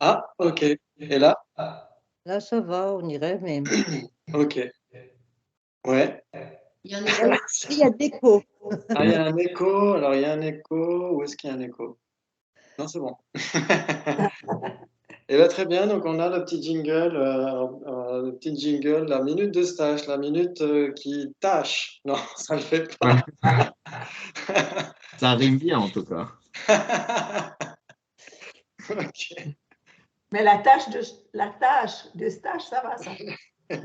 Ah, ok. Et là? Là, ça va, on irait, mais Ok. Ouais. Il y a un là, écho. il y a de l'écho. Ah, il y a un écho. Alors, il y a un écho. Où est-ce qu'il y a un écho? Non, c'est bon. Et là, très bien. Donc, on a le petit jingle, la minute de stage, la minute qui tâche. Non, ça ne le fait Ouais, pas. ça rime bien en tout cas. Ok. Mais la tâche de stage, ça va, ça.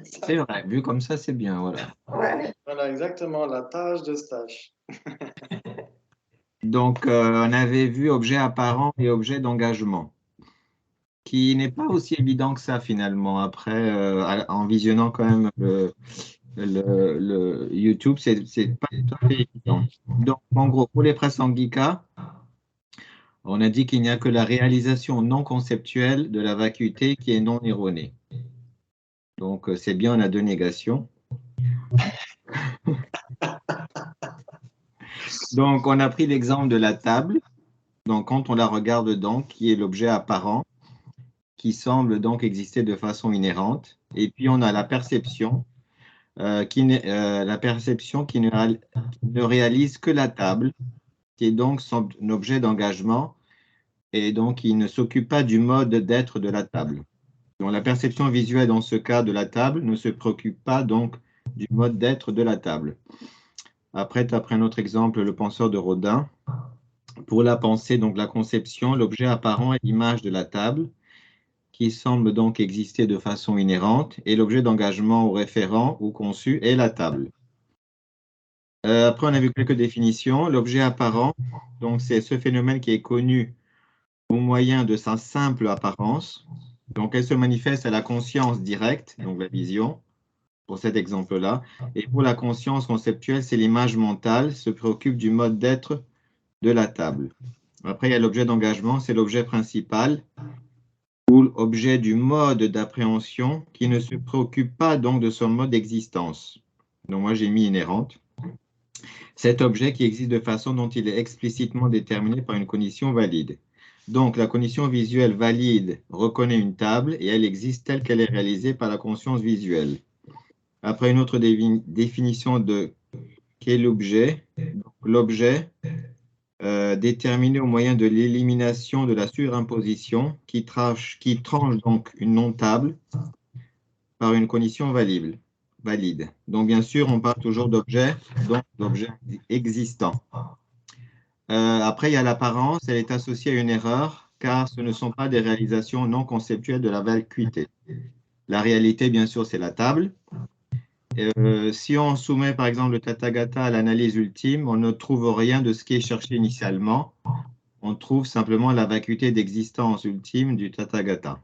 C'est vrai, vu comme ça, c'est bien, voilà. Ouais. Voilà, exactement, la tâche de stage. Donc, on avait vu objet apparent et objet d'engagement, qui n'est pas aussi évident que ça finalement. Après, en visionnant quand même le YouTube, c'est pas tout à fait évident. Donc, en gros, pour les Prasangika, on a dit qu'il n'y a que la réalisation non conceptuelle de la vacuité qui est non erronée. Donc, c'est bien, on a deux négations. Donc, on a pris l'exemple de la table. Donc, quand on la regarde donc, qui est l'objet apparent, qui semble donc exister de façon inhérente. Et puis, on a la perception, qui ne réalise que la table, qui est donc son objet d'engagement, et donc il ne s'occupe pas du mode d'être de la table. Donc, la perception visuelle dans ce cas de la table ne se préoccupe pas donc du mode d'être de la table. Après, tu as pris un autre exemple, le penseur de Rodin. Pour la pensée, donc la conception, l'objet apparent est l'image de la table, qui semble donc exister de façon inhérente, et l'objet d'engagement ou référent ou conçu est la table. Après, on a vu quelques définitions. L'objet apparent, donc c'est ce phénomène qui est connu au moyen de sa simple apparence. Donc, elle se manifeste à la conscience directe, donc la vision, pour cet exemple-là. Et pour la conscience conceptuelle, c'est l'image mentale, se préoccupe du mode d'être de la table. Après, il y a l'objet d'engagement, c'est l'objet principal ou l'objet du mode d'appréhension qui ne se préoccupe pas donc de son mode d'existence. Donc, moi, j'ai mis inhérente. Cet objet qui existe de façon dont il est explicitement déterminé par une condition valide. Donc, la condition visuelle valide reconnaît une table et elle existe telle qu'elle est réalisée par la conscience visuelle. Après, une autre définition de qu'est l'objet. L'objet déterminé au moyen de l'élimination de la surimposition qui tranche donc une non-table par une condition valide. Donc, bien sûr, on parle toujours d'objet, donc d'objet existant. Après, il y a l'apparence, elle est associée à une erreur, car ce ne sont pas des réalisations non conceptuelles de la vacuité. La réalité, bien sûr, c'est la table. Si on soumet, par exemple, le Tathagata à l'analyse ultime, on ne trouve rien de ce qui est cherché initialement. On trouve simplement la vacuité d'existence ultime du Tathagata.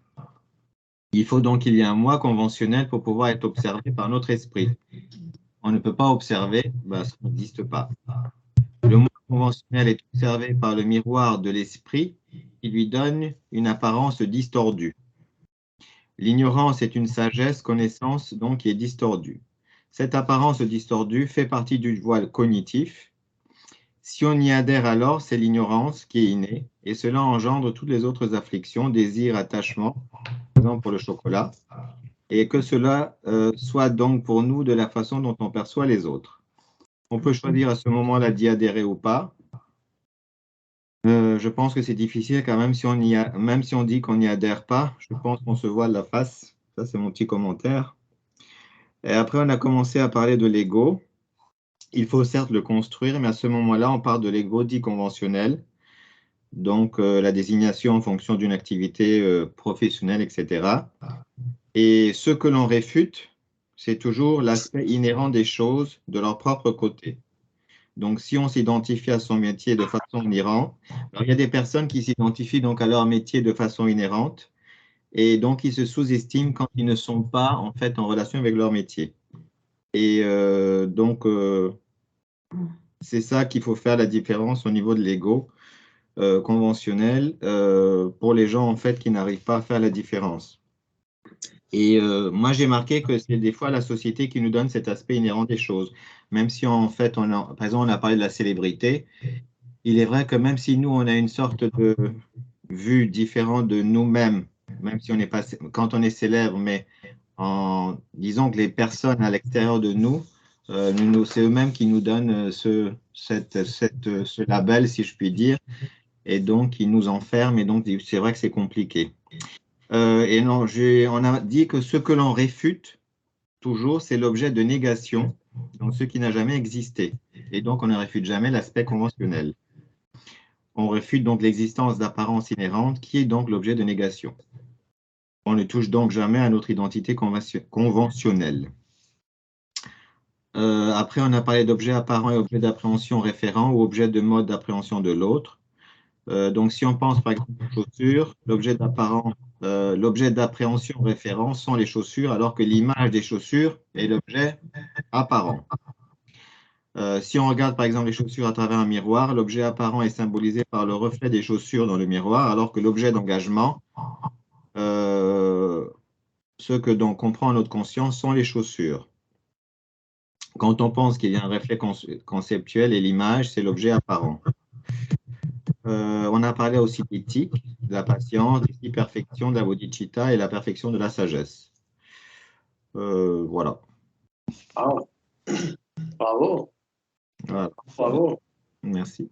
Il faut donc qu'il y ait un moi conventionnel pour pouvoir être observé par notre esprit. On ne peut pas observer, ça n'existe pas. Le moi conventionnel est observé par le miroir de l'esprit qui lui donne une apparence distordue. L'ignorance est une sagesse, connaissance donc qui est distordue. Cette apparence distordue fait partie du voile cognitif. Si on y adhère alors, c'est l'ignorance qui est innée et cela engendre toutes les autres afflictions, désir, attachement, par exemple pour le chocolat, et que cela soit donc pour nous de la façon dont on perçoit les autres. On peut choisir à ce moment-là d'y adhérer ou pas. Je pense que c'est difficile car même si on dit qu'on n'y adhère pas, je pense qu'on se voile la face. Ça, c'est mon petit commentaire. Et après, on a commencé à parler de l'ego. Il faut certes le construire, mais à ce moment-là, on parle de l'ego dit conventionnel. Donc, la désignation en fonction d'une activité professionnelle, etc. Et ce que l'on réfute, c'est toujours l'aspect inhérent des choses de leur propre côté. Donc, si on s'identifie à son métier de façon inhérente, alors il y a des personnes qui s'identifient donc à leur métier de façon inhérente et donc ils se sous-estiment quand ils ne sont pas en fait en relation avec leur métier. Et c'est ça qu'il faut faire la différence au niveau de l'ego conventionnel pour les gens en fait qui n'arrivent pas à faire la différence. Et moi, j'ai marqué que c'est des fois la société qui nous donne cet aspect inhérent des choses. Même si en fait, par exemple, on a parlé de la célébrité, il est vrai que même si nous, on a une sorte de vue différente de nous-mêmes même si on n'est pas, quand on est célèbre, mais en disant que les personnes à l'extérieur de nous, c'est eux-mêmes qui nous donnent ce label, si je puis dire, et donc ils nous enferment, et donc c'est vrai que c'est compliqué. Et non, on a dit que ce que l'on réfute, toujours, c'est l'objet de négation, donc ce qui n'a jamais existé. Et donc, on ne réfute jamais l'aspect conventionnel. On réfute donc l'existence d'apparence inhérente, qui est donc l'objet de négation. On ne touche donc jamais à notre identité conventionnelle. Après, on a parlé d'objet apparent et objet d'appréhension référent ou objet de mode d'appréhension de l'autre. Donc, si on pense par exemple aux chaussures, l'objet d'appréhension référent sont les chaussures, alors que l'image des chaussures est l'objet apparent. Si on regarde par exemple les chaussures à travers un miroir, l'objet apparent est symbolisé par le reflet des chaussures dans le miroir, alors que l'objet d'engagement, ce que donc comprend notre conscience, sont les chaussures. Quand on pense qu'il y a un reflet conceptuel et l'image, c'est l'objet apparent. On a parlé aussi d'éthique, de la patience, de la perfection, de la bodhicitta et la perfection de la sagesse. Voilà. Bravo. Bravo. Voilà. Bravo. Merci.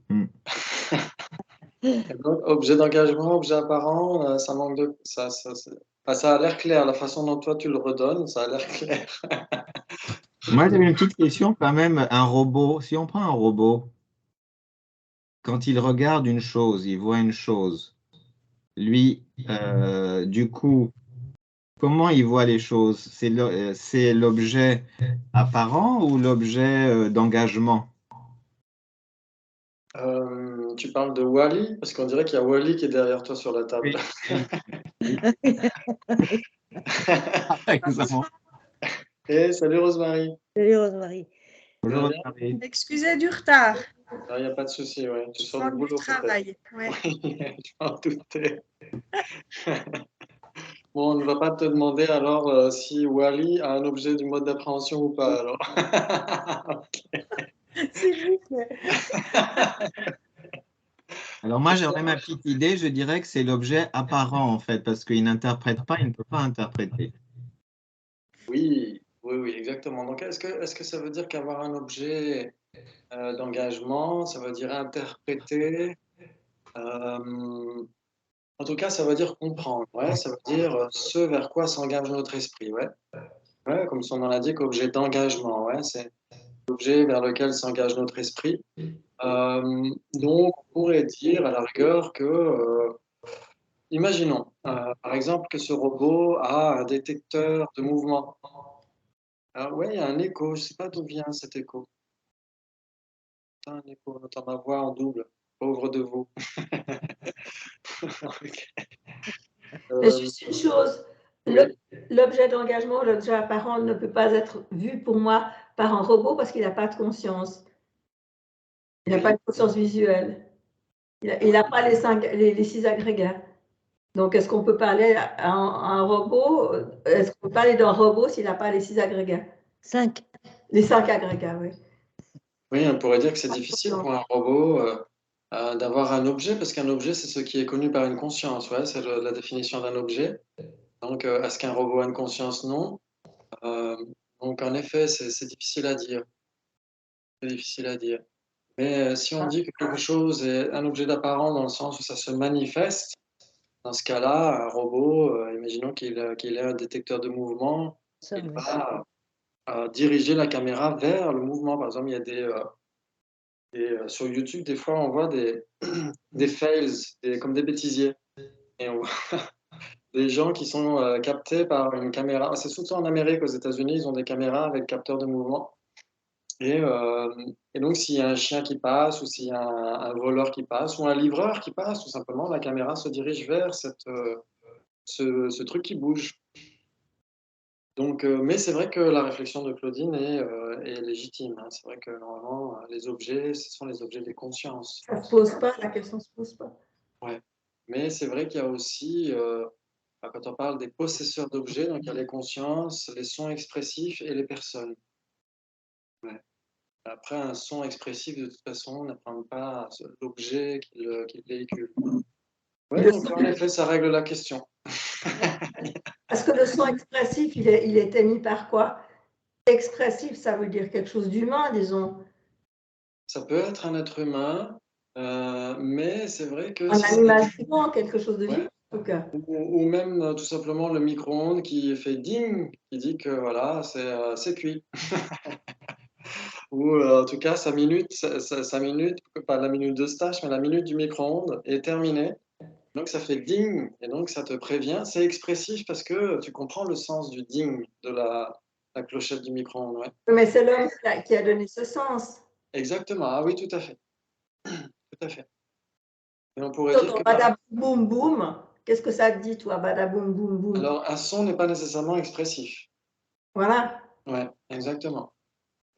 Et donc, objet d'engagement, objet apparent, ça manque de. Ça a l'air clair, la façon dont toi tu le redonnes, ça a l'air clair. Moi, j'avais une petite question quand même. Un robot, si on prend un robot, quand il regarde une chose, il voit une chose, lui, du coup, comment il voit les choses? C'est l'objet apparent ou l'objet d'engagement? Tu parles de Wally, parce qu'on dirait qu'il y a Wally qui est derrière toi sur la table. Exactement. Et salut Rosemary. Salut Rosemary. Bonjour, Bien. Marie. Excusez du retard. Il n'y a pas de souci, ouais. Tu Je sors du rentre du boulot peut-être. travail. Ouais. Je m'en doutais. Bon, on ne va pas te demander alors si Wally a un objet du mode d'appréhension ou pas, alors. S'il vous plaît. Alors moi, j'aurais ma petite idée, je dirais que c'est l'objet apparent en fait, parce qu'il n'interprète pas, il ne peut pas interpréter. Oui, oui, oui, exactement. Donc, est-ce que ça veut dire qu'avoir un objet d'engagement, ça veut dire interpréter, en tout cas, ça veut dire comprendre, ouais, ça veut dire ce vers quoi s'engage notre esprit, ouais. Ouais, comme son nom l'indique, objet d'engagement, ouais, c'est l'objet vers lequel s'engage notre esprit. Donc, on pourrait dire à la rigueur que, imaginons, par exemple, que ce robot a un détecteur de mouvement. Alors, ouais, il y a un écho, je ne sais pas d'où vient cet écho. Un écho, on entend ma voix en double, pauvre de vous. Mais juste une chose, l'objet d'engagement, l'objet apparent ne peut pas être vu pour moi par un robot parce qu'il n'a pas de conscience. Il n'a pas de conscience visuelle. Il n'a pas les 6 agrégats. Donc, est-ce qu'on peut parler à un robot? Est-ce qu'on peut parler d'un robot s'il n'a pas les 6 agrégats? 5. Les 5 agrégats, oui. Oui, on pourrait dire que c'est difficile pour un robot d'avoir un objet, parce qu'un objet, c'est ce qui est connu par une conscience. Ouais, c'est la définition d'un objet. Donc, est-ce qu'un robot a une conscience? Non. Donc, en effet, c'est difficile à dire. C'est difficile à dire. Mais si on dit que quelque chose est un objet d'apparent dans le sens où ça se manifeste, dans ce cas-là, un robot, imaginons qu'il ait un détecteur de mouvement, Ça, il oui. va diriger la caméra vers le mouvement. Par exemple, il y a sur YouTube, des fois, on voit des fails, comme des bêtisiers. Et on voit des gens qui sont captés par une caméra. C'est surtout en Amérique, aux États-Unis, ils ont des caméras avec capteur de mouvement. Et donc, s'il y a un chien qui passe, ou s'il y a un voleur qui passe, ou un livreur qui passe, tout simplement, la caméra se dirige vers ce truc qui bouge. Donc, mais c'est vrai que la réflexion de Claudine est légitime, hein. C'est vrai que normalement, les objets, ce sont les objets des consciences. Ça ne se pose pas, la question ne se pose pas. Ouais. Mais c'est vrai qu'il y a aussi, quand on parle des possesseurs d'objets, donc il y a les consciences, les sons expressifs et les personnes. Ouais. Après, un son expressif, de toute façon, n'apprend pas l'objet qu'il véhicule. Oui, donc en effet, ça règle la question. Parce que le son expressif, il est émis par quoi? Expressif, ça veut dire quelque chose d'humain, disons. Ça peut être un être humain, mais c'est vrai que Un si animal vivant, quelque chose de Ouais. vivant, en tout cas. ou même tout simplement le micro-ondes qui fait ding, qui dit que voilà, c'est cuit. Ou en tout cas, 5 minutes, 5 minutes, pas la minute de stage, mais la minute du micro-ondes est terminée. Donc ça fait ding, et donc ça te prévient. C'est expressif parce que tu comprends le sens du ding de la clochette du micro-ondes. Ouais. Mais c'est l'homme qui a donné ce sens. Exactement, ah oui, tout à fait. Tout à fait. Et on pourrait Quand dire on que badaboum boum, qu'est-ce que ça te dit, toi, badaboum boum boum? alors un son n'est pas nécessairement expressif. Voilà. Ouais, exactement.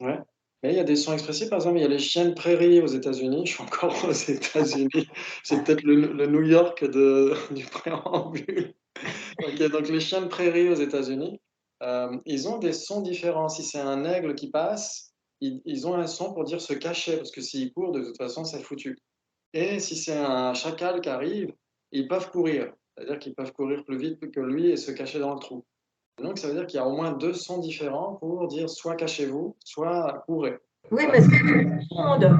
Ouais. Mais il y a des sons expressifs, par exemple, il y a les chiens de prairie aux États-Unis. Je suis encore aux États-Unis. C'est peut-être le New York du préambule. Ok, donc les chiens de prairie aux États-Unis, ils ont des sons différents. Si c'est un aigle qui passe, ils ont un son pour dire se cacher, parce que s'ils courent, de toute façon, c'est foutu. Et si c'est un chacal qui arrive, ils peuvent courir. C'est-à-dire qu'ils peuvent courir plus vite que lui et se cacher dans le trou. Donc, ça veut dire qu'il y a au moins 2 sons différents pour dire soit cachez-vous, soit courez. Oui, mais c'est un micro-ondes.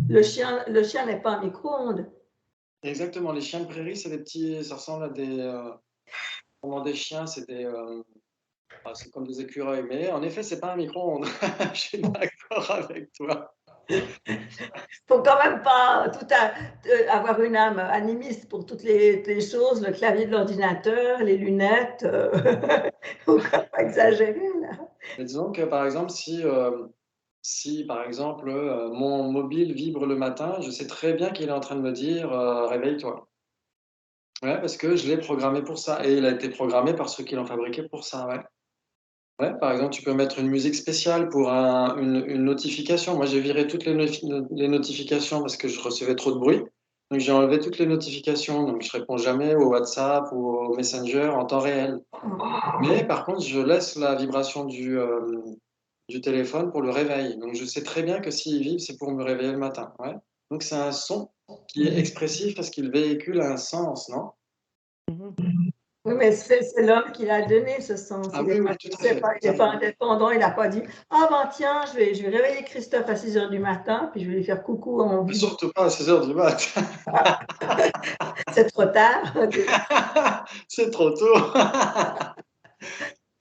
Le chien n'est pas un micro-ondes. Exactement, les chiens de prairie, c'est des petits, ça ressemble à comment des chiens, c'est comme des écureuils. Mais en effet, c'est pas un micro-ondes. Je suis d'accord avec toi. Il faut quand même pas avoir une âme animiste pour toutes les choses, le clavier de l'ordinateur, les lunettes. Faut pas exagérer, là. Mais disons que par exemple, si par exemple mon mobile vibre le matin, je sais très bien qu'il est en train de me dire réveille-toi. Ouais, parce que je l'ai programmé pour ça. Et il a été programmé par ceux qui l'ont fabriqué pour ça, ouais. Ouais, par exemple, tu peux mettre une musique spéciale pour une notification. Moi, j'ai viré toutes les notifications parce que je recevais trop de bruit. Donc, j'ai enlevé toutes les notifications. Donc, je réponds jamais au WhatsApp ou au Messenger en temps réel. Mais par contre, je laisse la vibration du téléphone pour le réveil. Donc, je sais très bien que s'il vibre, c'est pour me réveiller le matin. Ouais. Donc, c'est un son qui est expressif parce qu'il véhicule un sens, non? Oui, mais c'est l'homme qui l'a donné, ce sens. Ah oui, oui, tout à fait. Il n'est pas indépendant, il n'a pas dit ah ben tiens, je vais réveiller Christophe à 6 h du matin, puis je vais lui faire coucou en vibrant. Surtout pas à 6 h du mat. C'est trop tard. C'est trop tôt.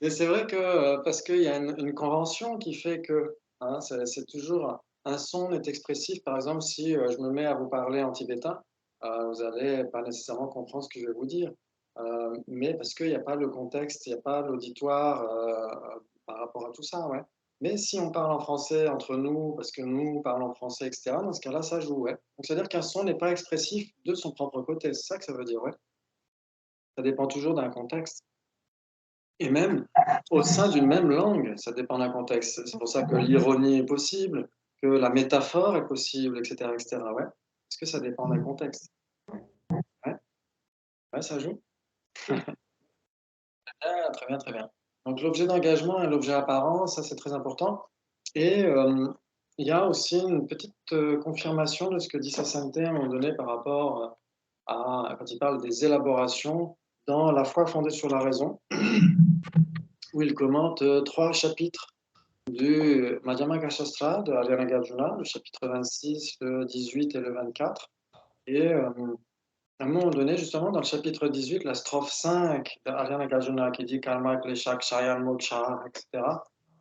Mais c'est vrai que parce qu'il y a une convention qui fait que hein, c'est toujours un son est expressif. Par exemple, si je me mets à vous parler en tibétain, vous n'allez pas nécessairement comprendre ce que je vais vous dire. Mais parce qu'il n'y a pas le contexte, il n'y a pas l'auditoire par rapport à tout ça, ouais. Mais si on parle en français entre nous, parce que nous parlons français, etc., dans ce cas-là, ça joue, ouais. Donc, c'est-à-dire qu'un son n'est pas expressif de son propre côté, c'est ça que ça veut dire, ouais. Ça dépend toujours d'un contexte. Et même au sein d'une même langue, ça dépend d'un contexte. C'est pour ça que l'ironie est possible, que la métaphore est possible, etc., etc., ouais. Parce que ça dépend d'un contexte. Ouais, ouais, ça joue. Ah, très bien, très bien. Donc l'objet d'engagement et l'objet apparent, ça c'est très important. Et il y a aussi une petite confirmation de ce que dit Sassante à un moment donné par rapport quand il parle des élaborations dans La foi fondée sur la raison, où il commente 3 chapitres du Madhyamaka Shastra de Arya Nagarjuna, le chapitre 26, le 18 et le 24. Et à un moment donné, justement, dans le chapitre 18, la strophe 5 de Arya Nagarjuna qui dit Karma, Klesha, Kshayan, Moksha, etc.,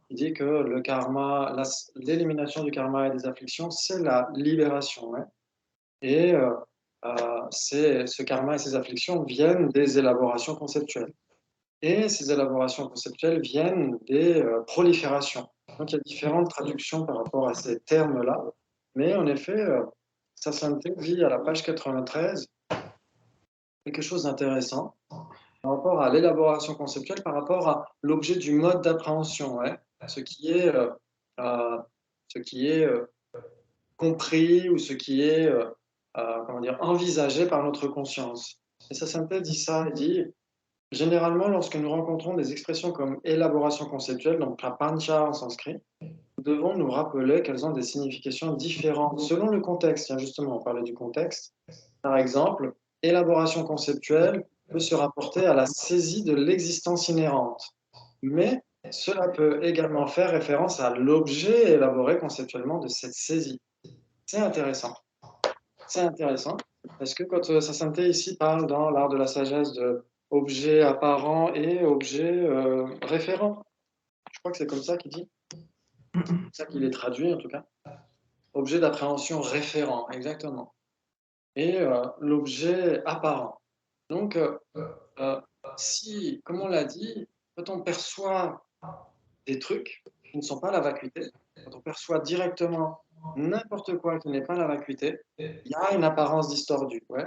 il dit que le karma, l'élimination du karma et des afflictions, c'est la libération. Ouais. Et ce karma et ces afflictions viennent des élaborations conceptuelles. Et ces élaborations conceptuelles viennent des proliférations. Donc il y a différentes traductions par rapport à ces termes-là. Mais en effet, Sassante dit à la page 93 quelque chose d'intéressant par rapport à l'élaboration conceptuelle, par rapport à l'objet du mode d'appréhension, ouais, ce qui est, ce qui est compris ou ce qui est comment dire, envisagé par notre conscience. Et Sassante dit ça, il dit généralement, lorsque nous rencontrons des expressions comme élaboration conceptuelle, donc la pancha en sanskrit, nous devons nous rappeler qu'elles ont des significations différentes selon le contexte. Tiens, justement, on parlait du contexte. Par exemple, élaboration conceptuelle peut se rapporter à la saisie de l'existence inhérente. Mais cela peut également faire référence à l'objet élaboré conceptuellement de cette saisie. C'est intéressant. C'est intéressant, parce que quand Sasanté ici parle dans l'art de la sagesse de objet apparent et objet référent, je crois que c'est comme ça qu'il dit, c'est comme ça qu'il est traduit en tout cas. Objet d'appréhension référent, exactement. Et l'objet apparent. Donc, si, comme on l'a dit, quand on perçoit des trucs qui ne sont pas la vacuité, quand on perçoit directement n'importe quoi qui n'est pas la vacuité, il y a une apparence distordue. Ouais.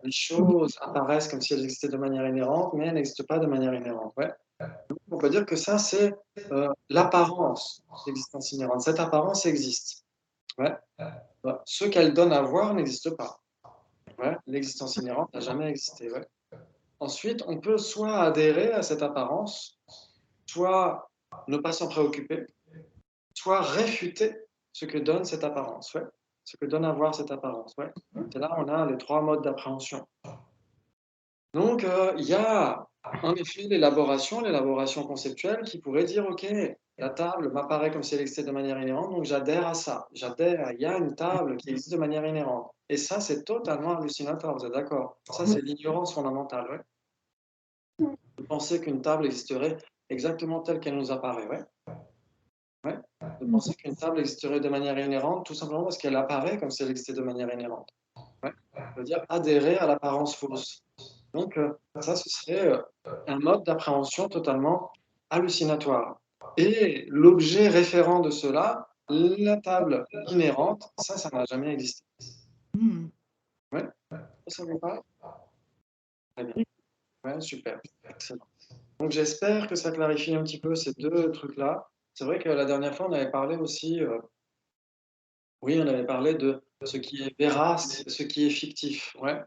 Les choses apparaissent comme si elles existaient de manière inhérente, mais elles n'existent pas de manière inhérente. Ouais. Donc, on peut dire que ça, c'est l'apparence d'existence inhérente. Cette apparence existe. Ouais. Ce qu'elle donne à voir n'existe pas. Ouais. L'existence inhérente n'a jamais existé. Ouais. Ensuite, on peut soit adhérer à cette apparence, soit ne pas s'en préoccuper, soit réfuter ce que donne cette apparence, ouais. Ce que donne à voir cette apparence. Ouais. C'est là on a les trois modes d'appréhension. Donc, il y a en effet l'élaboration conceptuelle qui pourrait dire, OK, la table m'apparaît comme si elle existait de manière inhérente, donc j'adhère à ça. J'adhère, il y a une table qui existe de manière inhérente. Et ça, c'est totalement hallucinatoire, vous êtes d'accord? Ça, c'est l'ignorance fondamentale, ouais. De penser qu'une table existerait exactement telle qu'elle nous apparaît, ouais. Ouais. De penser qu'une table existerait de manière inhérente, tout simplement parce qu'elle apparaît comme si elle existait de manière inhérente. Ouais. Ça veut dire adhérer à l'apparence fausse. Donc, ça, ce serait un mode d'appréhension totalement hallucinatoire. Et l'objet référent de cela, la table inhérente, ça n'a jamais existé. Ouais. Ça vous parle? Très bien. Ouais, super. Excellent. Donc, j'espère que ça clarifie un petit peu ces deux trucs-là. C'est vrai que la dernière fois, on avait parlé aussi, oui, on avait parlé de ce qui est vérace et ce qui est fictif. Ouais.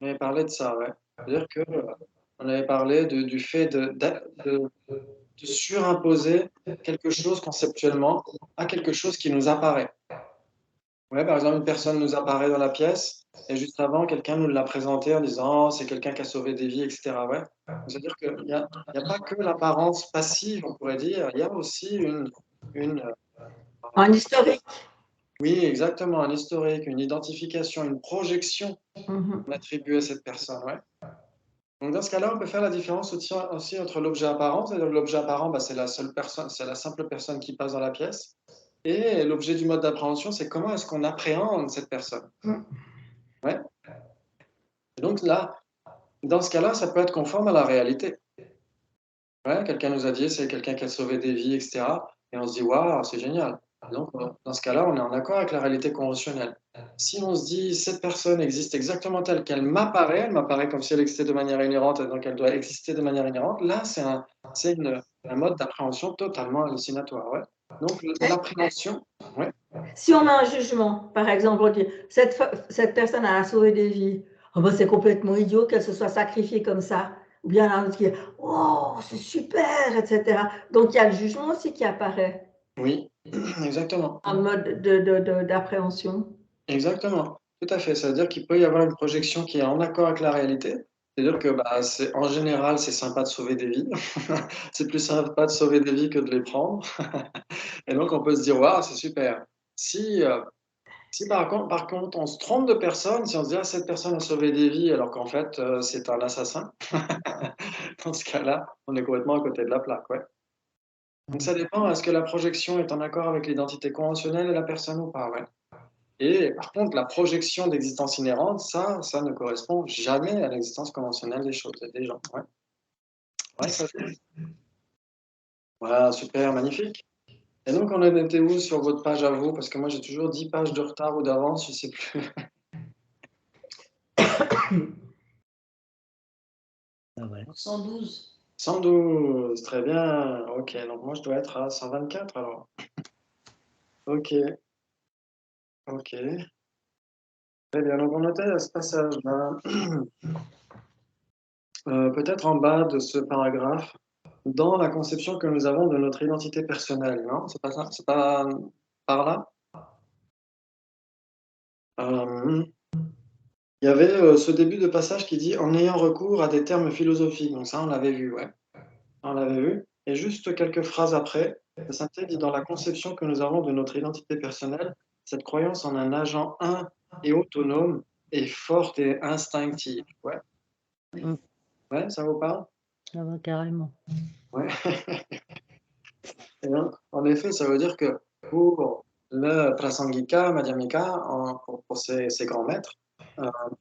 On avait parlé de ça, ouais. C'est-à-dire que on avait parlé du fait de surimposer quelque chose conceptuellement à quelque chose qui nous apparaît. Ouais, par exemple, une personne nous apparaît dans la pièce et juste avant, quelqu'un nous l'a présenté en disant, oh, c'est quelqu'un qui a sauvé des vies, etc. Ouais. C'est-à-dire qu'il n'y a pas que l'apparence passive, on pourrait dire, il y a aussi En historique. oui, exactement, un historique, une identification, une projection qu'on attribue à cette personne. Ouais. Donc dans ce cas-là, on peut faire la différence aussi entre l'objet apparent, c'est-à-dire que l'objet apparent, bah, c'est la seule personne, c'est la simple personne qui passe dans la pièce, et l'objet du mode d'appréhension, c'est comment est-ce qu'on appréhende cette personne. Ouais. Et donc là, dans ce cas-là, ça peut être conforme à la réalité. Ouais, quelqu'un nous a dit c'est quelqu'un qui a sauvé des vies, etc. Et on se dit waouh, c'est génial. Donc dans ce cas-là, on est en accord avec la réalité conventionnelle. Si on se dit cette personne existe exactement telle qu'elle m'apparaît, elle m'apparaît comme si elle existait de manière inhérente, et donc elle doit exister de manière inhérente, là c'est un mode d'appréhension totalement hallucinatoire. Ouais. Donc l'appréhension, ouais. Si on a un jugement, par exemple, on dit cette personne a sauvé des vies, oh ben, c'est complètement idiot qu'elle se soit sacrifiée comme ça. Ou bien un autre qui dit oh, c'est super, etc. Donc il y a le jugement aussi qui apparaît. Oui, exactement. En mode d'appréhension. Exactement, tout à fait. Ça veut dire qu'il peut y avoir une projection qui est en accord avec la réalité. C'est-à-dire que bah, en général, c'est sympa de sauver des vies. C'est plus sympa de sauver des vies que de les prendre. Et donc, on peut se dire, waouh, c'est super. Si par contre, on se trompe de personne, si on se dit, ah, cette personne a sauvé des vies, alors qu'en fait, c'est un assassin, dans ce cas-là, on est complètement à côté de la plaque. Ouais. Donc, ça dépend, est-ce que la projection est en accord avec l'identité conventionnelle de la personne ou pas, ouais. Et par contre, la projection d'existence inhérente, ça ne correspond jamais à l'existence conventionnelle des choses et des gens. Ouais. Ouais, ça, voilà, super, magnifique. Et donc, on en était où sur votre page à vous? Parce que moi, j'ai toujours 10 pages de retard ou d'avance, je ne sais plus. 112. 112, très bien. Ok, donc moi, je dois être à 124 alors. Ok, ok. Très bien, donc on était à ce passage-là. Peut-être en bas de ce paragraphe, dans la conception que nous avons de notre identité personnelle, non? C'est pas ça? C'est pas par là? Il y avait ce début de passage qui dit « en ayant recours à des termes philosophiques ». Donc ça, on l'avait vu, ouais. On l'avait vu. Et juste quelques phrases après, la synthèse dit « dans la conception que nous avons de notre identité personnelle, cette croyance en un agent un et autonome est forte et instinctive ». Ouais. Mm. Ouais, ça vous parle? Ça va carrément. Ouais. Et donc, en effet, ça veut dire que pour le Prasangika, Madhyamika, pour ces grands maîtres,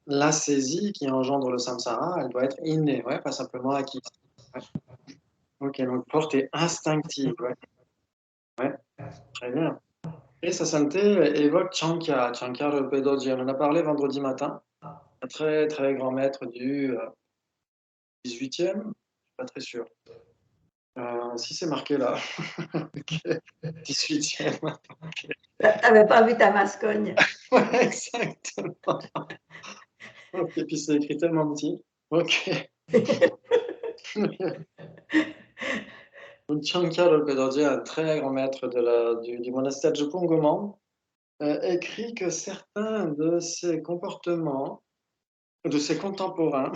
la saisie qui engendre le samsara, elle doit être innée, ouais, pas simplement acquise. Ouais. Ok, donc forte et instinctive, ouais. Ouais, très bien. Et sa sainteté évoque Chankya, Chankya Rinpoche. On en a parlé vendredi matin, un très très grand maître du 18e, je ne suis pas très sûr. Si c'est marqué là, ok. 18e. Tu n'avais pas vu ta mascogne. Ouais, exactement. Ok, puis c'est écrit tellement petit. Ok. Donc, Chankya Rinpoche, un très grand maître du monastère de Jupongoman, écrit que certains de ses comportements, de ses contemporains,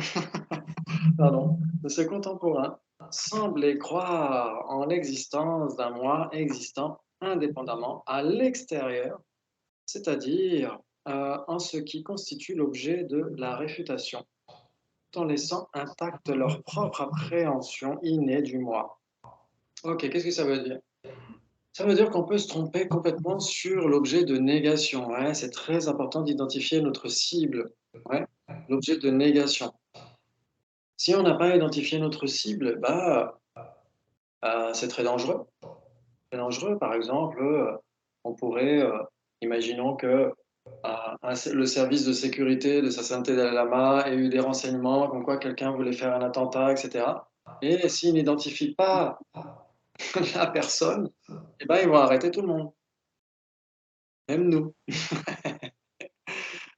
pardon, de ses contemporains, semblaient croire en l'existence d'un moi existant indépendamment à l'extérieur, c'est-à-dire en ce qui constitue l'objet de la réfutation, tout en laissant intacte leur propre appréhension innée du moi. Ok, qu'est-ce que ça veut dire? Ça veut dire qu'on peut se tromper complètement sur l'objet de négation. Ouais, c'est très important d'identifier notre cible, ouais, l'objet de négation. Si on n'a pas identifié notre cible, c'est très dangereux. Très dangereux, par exemple, on pourrait, imaginons que le service de sécurité de sa sainteté Dalai Lama ait eu des renseignements comme quoi quelqu'un voulait faire un attentat, etc. Et s'il n'identifie pas la personne, eh ben, ils vont arrêter tout le monde, même nous.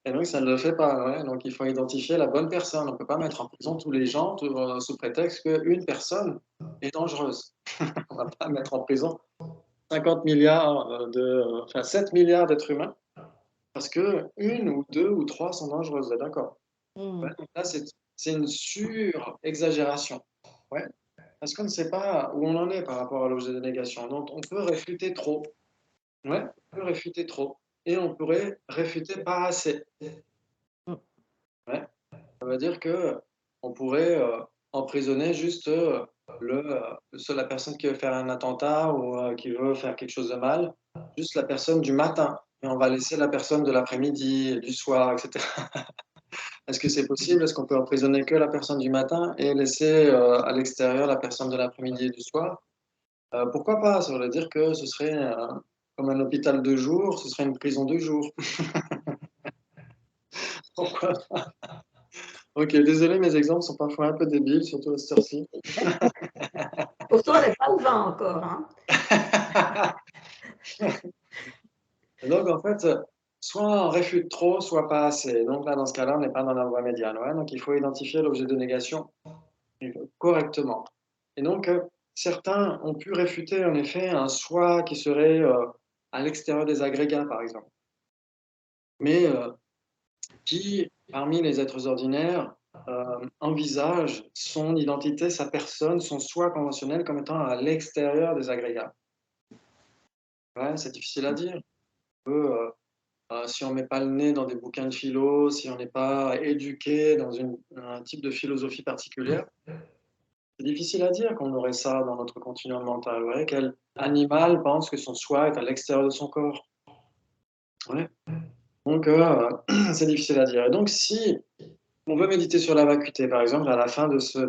Et donc, ça ne le fait pas. Ouais. Donc, il faut identifier la bonne personne. On ne peut pas mettre en prison tous les gens sous prétexte qu'une personne est dangereuse. On ne va pas mettre en prison 50 milliards 7 milliards d'êtres humains parce que une ou deux ou trois sont dangereuses. D'accord. Mm. Ouais, donc là, c'est une sur-exagération. Ouais. Parce qu'on ne sait pas où on en est par rapport à l'objet de négation. Donc, on peut réfuter trop. Ouais, on peut réfuter trop. Et on pourrait réfuter pas assez. Mm. Ouais. Ça veut dire qu'on pourrait emprisonner juste la personne qui veut faire un attentat ou qui veut faire quelque chose de mal, juste la personne du matin. Et on va laisser la personne de l'après-midi, du soir, etc. Est-ce que c'est possible? Est-ce qu'on peut emprisonner que la personne du matin et laisser à l'extérieur la personne de l'après-midi et du soir? Pourquoi pas? Ça veut dire que ce serait comme un hôpital de jour, ce serait une prison de jour. Pourquoi pas? Ok, désolé, mes exemples sont parfois un peu débiles, surtout à cette heure-ci. Pourtant, on n'est pas le vent encore. Hein. Donc, en fait, soit on réfute trop, soit pas assez. Donc là, dans ce cas-là, on n'est pas dans la voie médiane. Ouais. Donc, il faut identifier l'objet de négation correctement. Et donc, certains ont pu réfuter, en effet, un soi qui serait à l'extérieur des agrégats, par exemple. Mais qui, parmi les êtres ordinaires, envisage son identité, sa personne, son soi conventionnel comme étant à l'extérieur des agrégats. Ouais, c'est difficile à dire. Si on ne met pas le nez dans des bouquins de philo, si on n'est pas éduqué dans un type de philosophie particulière, c'est difficile à dire qu'on aurait ça dans notre continuum mental. Ouais, quel animal pense que son soi est à l'extérieur de son corps? Ouais. Donc, c'est difficile à dire. Et donc, si on veut méditer sur la vacuité, par exemple, à la fin de ce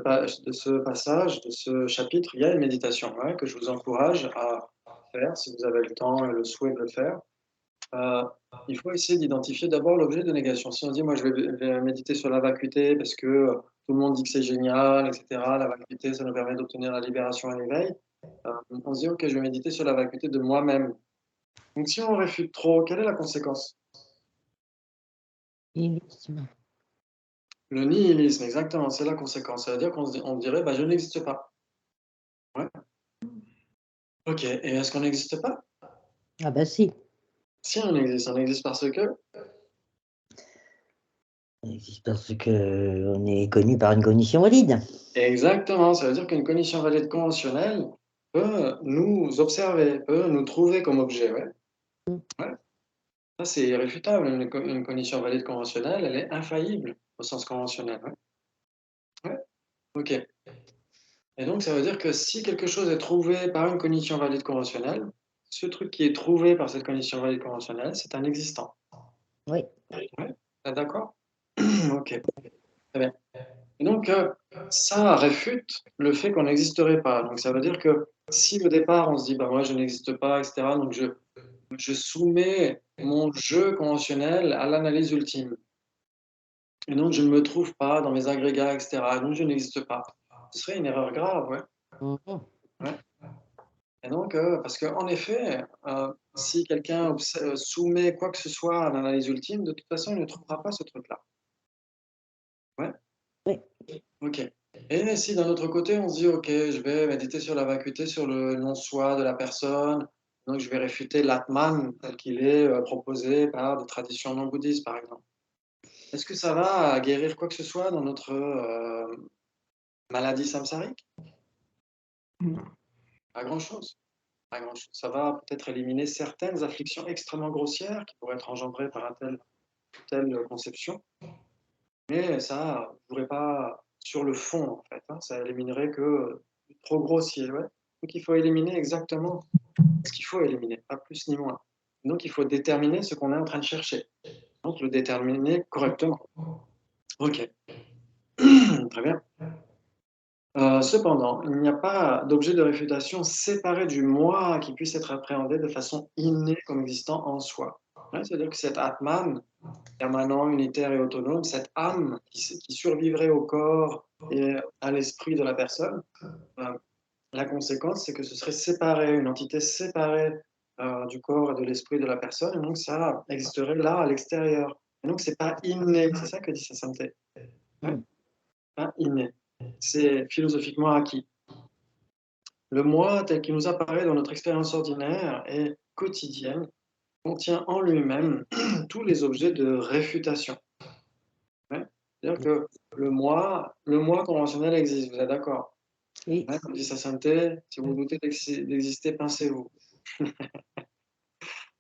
passage, de ce chapitre, il y a une méditation que je vous encourage à faire si vous avez le temps et le souhait de le faire. Il faut essayer d'identifier d'abord l'objet de négation. Si on dit, moi, je vais méditer sur la vacuité parce que tout le monde dit que c'est génial, etc., la vacuité, ça nous permet d'obtenir la libération et l'éveil, on se dit, OK, je vais méditer sur la vacuité de moi-même. Donc, si on réfute trop, quelle est la conséquence? Nihilisme. Le nihilisme, exactement, c'est la conséquence. Ça veut dire qu'on dirait, je n'existe pas. Ouais. OK, et est-ce qu'on n'existe pas? Ah bah si. Si on existe parce que Il existe parce qu'on est connu par une cognition valide. Exactement, ça veut dire qu'une cognition valide conventionnelle peut nous observer, peut nous trouver comme objet, ouais. Ouais. Ça, c'est irréfutable. Une cognition valide conventionnelle, elle est infaillible au sens conventionnel, ouais. Ouais, ok. Et donc, ça veut dire que si quelque chose est trouvé par une cognition valide conventionnelle, ce truc qui est trouvé par cette cognition valide conventionnelle, c'est un existant. Oui. Ouais, d'accord? Ok, très bien. Et donc, ça réfute le fait qu'on n'existerait pas. Donc, ça veut dire que si au départ, on se dit, bah, moi, je n'existe pas, etc., donc je soumets mon jeu conventionnel à l'analyse ultime. Et donc, je ne me trouve pas dans mes agrégats, etc., donc je n'existe pas. Ce serait une erreur grave, ouais. Mhm. Ouais. Et donc, parce qu'en effet, si quelqu'un soumet quoi que ce soit à l'analyse ultime, de toute façon, il ne trouvera pas ce truc-là. Ouais. Oui. Ok. Et si d'un autre côté, on se dit, ok, je vais méditer sur la vacuité, sur le non-soi de la personne, donc je vais réfuter l'Atman tel qu'il est proposé par des traditions non bouddhistes, par exemple. Est-ce que ça va guérir quoi que ce soit dans notre maladie samsarique? Pas grand-chose. Pas grand-chose. Ça va peut-être éliminer certaines afflictions extrêmement grossières qui pourraient être engendrées par telle conception, mais ça ne jouerait pas sur le fond, en fait, hein. Ça éliminerait que trop grossier, ouais. Donc il faut éliminer exactement ce qu'il faut éliminer, pas plus ni moins. Donc il faut déterminer ce qu'on est en train de chercher. Donc le déterminer correctement. Ok, très bien. Cependant, il n'y a pas d'objet de réfutation séparé du moi qui puisse être appréhendé de façon innée comme existant en soi. Ouais, c'est-à-dire que cet Atman, permanent, unitaire et autonome, cette âme qui survivrait au corps et à l'esprit de la personne, la conséquence, c'est que ce serait séparé, une entité séparée du corps et de l'esprit de la personne, et donc ça existerait là, à l'extérieur. Et donc, c'est pas inné, c'est ça que dit sa sainteté. Ouais, pas inné. C'est philosophiquement acquis. Le moi, tel qu'il nous apparaît dans notre expérience ordinaire et quotidienne, contient en lui-même tous les objets de réfutation. Ouais. C'est-à-dire que le moi conventionnel existe, vous êtes d'accord? Oui. Ouais, comme dit sa sainteté, si vous doutez d'exister, pincez-vous.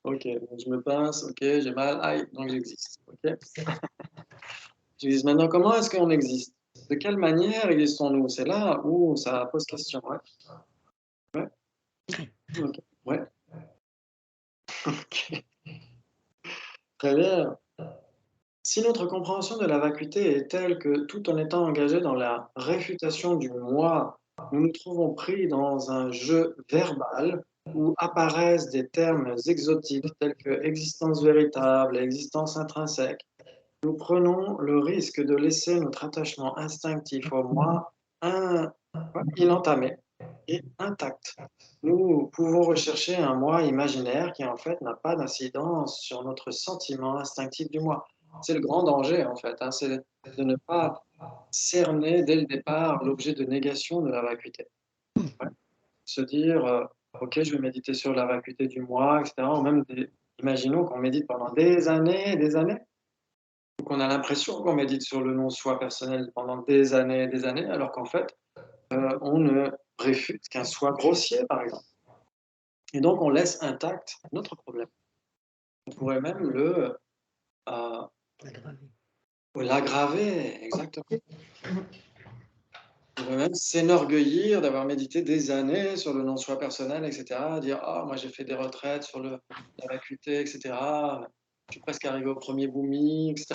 Ok, donc je me pince, ok, j'ai mal, aïe, donc j'existe. Ok. J'existe. Maintenant, comment est-ce qu'on existe? De quelle manière existons-nous? C'est là où ça pose question. Ouais. Ouais. Ok. Ouais. Ok. Très bien. Si notre compréhension de la vacuité est telle que, tout en étant engagé dans la réfutation du moi, nous nous trouvons pris dans un jeu verbal où apparaissent des termes exotiques tels que existence véritable et existence intrinsèque, nous prenons le risque de laisser notre attachement instinctif au moi inentamé et intact. Nous pouvons rechercher un moi imaginaire qui en fait n'a pas d'incidence sur notre sentiment instinctif du moi. C'est le grand danger en fait, hein, c'est de ne pas cerner dès le départ l'objet de négation de la vacuité. Ouais. Se dire, ok, je vais méditer sur la vacuité du moi, etc. Ou même, imaginons qu'on médite pendant des années, ou qu'on a l'impression qu'on médite sur le non-soi personnel pendant des années, alors qu'en fait, on ne réfute qu'un soi grossier, par exemple. Et donc, on laisse intact notre problème. On pourrait même euh, l'aggraver, exactement. On pourrait même s'enorgueillir d'avoir médité des années sur le non-soi personnel, etc. Dire, ah, moi j'ai fait des retraites sur la vacuité, etc. Je suis presque arrivé au premier boumi, etc.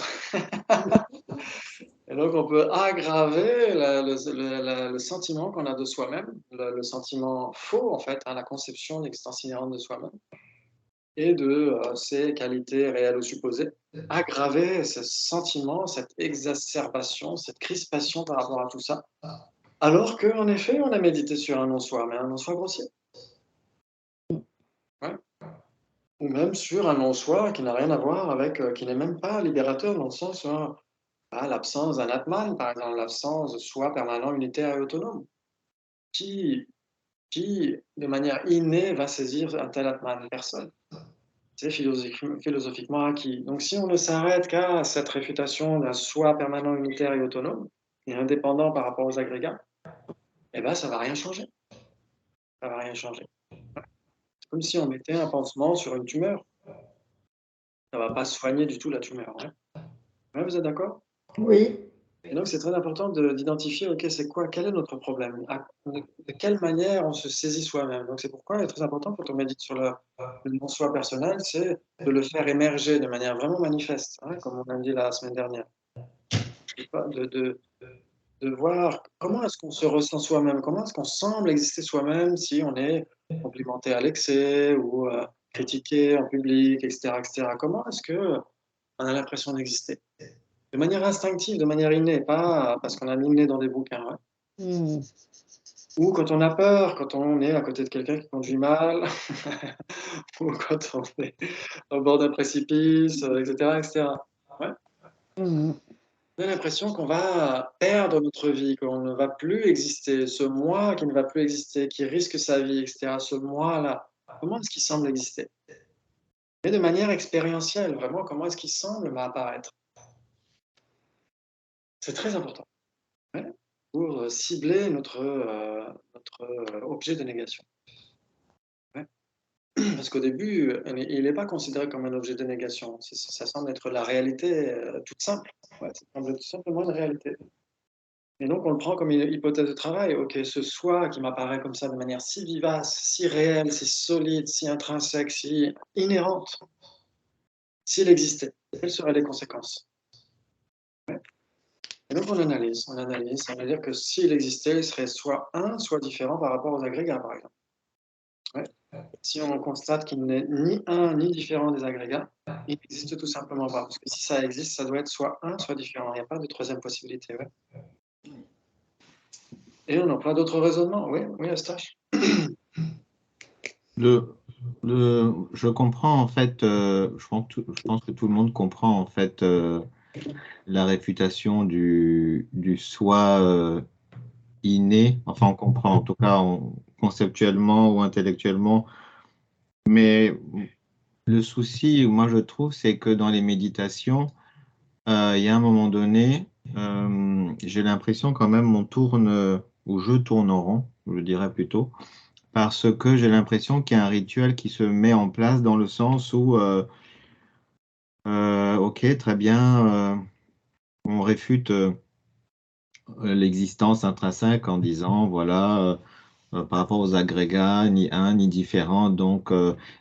Et donc, on peut aggraver le sentiment qu'on a de soi-même, le sentiment faux, en fait, hein, la conception d'existence inhérente de soi-même, et de ses qualités réelles ou supposées, aggraver ce sentiment, cette exacerbation, cette crispation par rapport à tout ça, alors qu'en effet, on a médité sur un non-soi, mais un non-soi grossier. Ouais. Ou même sur un non-soi qui n'a rien à voir avec, qui n'est même pas libérateur dans le sens l'absence d'un Atman, par exemple, l'absence de soi permanent, unitaire et autonome, qui, qui de manière innée, va saisir un tel Atman? Personne. c'est philosophiquement acquis. Donc, si on ne s'arrête qu'à cette réfutation d'un soi permanent, unitaire et autonome, et indépendant par rapport aux agrégats, eh ben, ça ne va rien changer. Ça va rien changer. C'est comme si on mettait un pansement sur une tumeur. Ça ne va pas soigner du tout la tumeur. Ouais, vous êtes d'accord? Oui. Et donc, c'est très important d'identifier, OK, c'est quoi, quel est notre problème? De quelle manière on se saisit soi-même? Donc, c'est pourquoi il est très important quand on médite sur le non-soi personnel, c'est de le faire émerger de manière vraiment manifeste, hein, comme on a dit la semaine dernière. De voir comment est-ce qu'on se ressent soi-même, comment est-ce qu'on semble exister soi-même si on est complimenté à l'excès ou critiqué en public, etc., etc. Comment est-ce qu'on a l'impression d'exister? De manière instinctive, de manière innée, pas parce qu'on a mis le nez dans des bouquins. Ouais. Ou quand on a peur, quand on est à côté de quelqu'un qui conduit mal, ou quand on est au bord d'un précipice, etc., etc. Ouais. On a l'impression qu'on va perdre notre vie, qu'on ne va plus exister, ce moi qui ne va plus exister, qui risque sa vie, etc. Ce moi-là, comment est-ce qu'il semble exister? Mais de manière expérientielle, vraiment, comment est-ce qu'il semble m'apparaître? C'est très important. Ouais. Pour cibler notre objet de négation. Ouais. Parce qu'au début, il n'est pas considéré comme un objet de négation. Ça semble être la réalité toute simple. Ouais, ça semble tout simplement une réalité. Et donc, on le prend comme une hypothèse de travail. OK, ce soi qui m'apparaît comme ça de manière si vivace, si réelle, si solide, si intrinsèque, si inhérente, s'il existait, quelles seraient les conséquences? Ouais. Et donc, on analyse. Ça veut dire que s'il existait, il serait soit un, soit différent par rapport aux agrégats, par exemple. Ouais. Si on constate qu'il n'est ni un ni différent des agrégats, il n'existe tout simplement pas. Parce que si ça existe, ça doit être soit un, soit différent. Il n'y a pas de troisième possibilité. Ouais. Et on emploie d'autres raisonnements. Oui, oui, Eustache. Je comprends en fait, je pense que tout le monde comprend en fait la réfutation du soi inné. Enfin, on comprend en tout cas conceptuellement ou intellectuellement. Mais le souci, moi je trouve, c'est que dans les méditations, il y a un moment donné, j'ai l'impression quand même on tourne, ou je tourne en rond, je dirais plutôt, parce que j'ai l'impression qu'il y a un rituel qui se met en place dans le sens où, ok, très bien, on réfute l'existence intrinsèque en disant, voilà, par rapport aux agrégats, ni un, ni différent. Donc,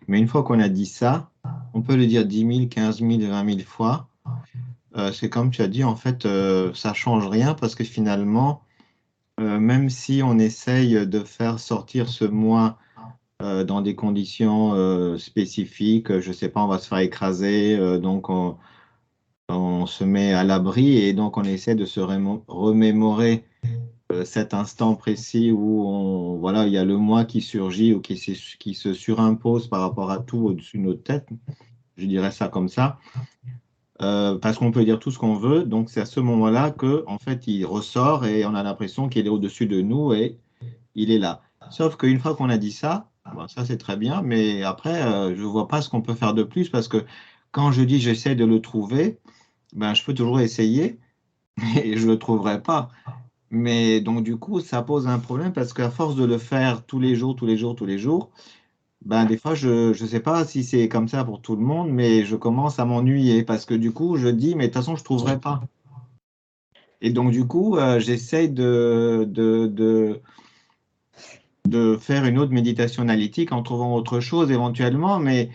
mais une fois qu'on a dit ça, on peut le dire 10 000, 15 000, 20 000 fois. C'est comme tu as dit, en fait, ça change rien parce que finalement, même si on essaye de faire sortir ce moi dans des conditions spécifiques, je sais pas, on va se faire écraser, donc on se met à l'abri et donc on essaie de se remémorer cet instant précis où voilà, il y a le moi qui surgit ou qui se surimpose par rapport à tout au-dessus de notre tête. Je dirais ça comme ça. Parce qu'on peut dire tout ce qu'on veut, donc c'est à ce moment-là que en fait il ressort et on a l'impression qu'il est au-dessus de nous et il est là. Sauf qu'une fois qu'on a dit ça, bon, ça c'est très bien, mais après je ne vois pas ce qu'on peut faire de plus parce que quand je dis j'essaie de le trouver, ben je peux toujours essayer et je le trouverai pas. Mais donc du coup ça pose un problème parce qu'à force de le faire tous les jours, tous les jours, tous les jours, ben, des fois, je ne sais pas si c'est comme ça pour tout le monde, mais je commence à m'ennuyer parce que du coup, je dis, mais de toute façon, je ne trouverai pas. Et donc, du coup, j'essaye de faire une autre méditation analytique en trouvant autre chose éventuellement, mais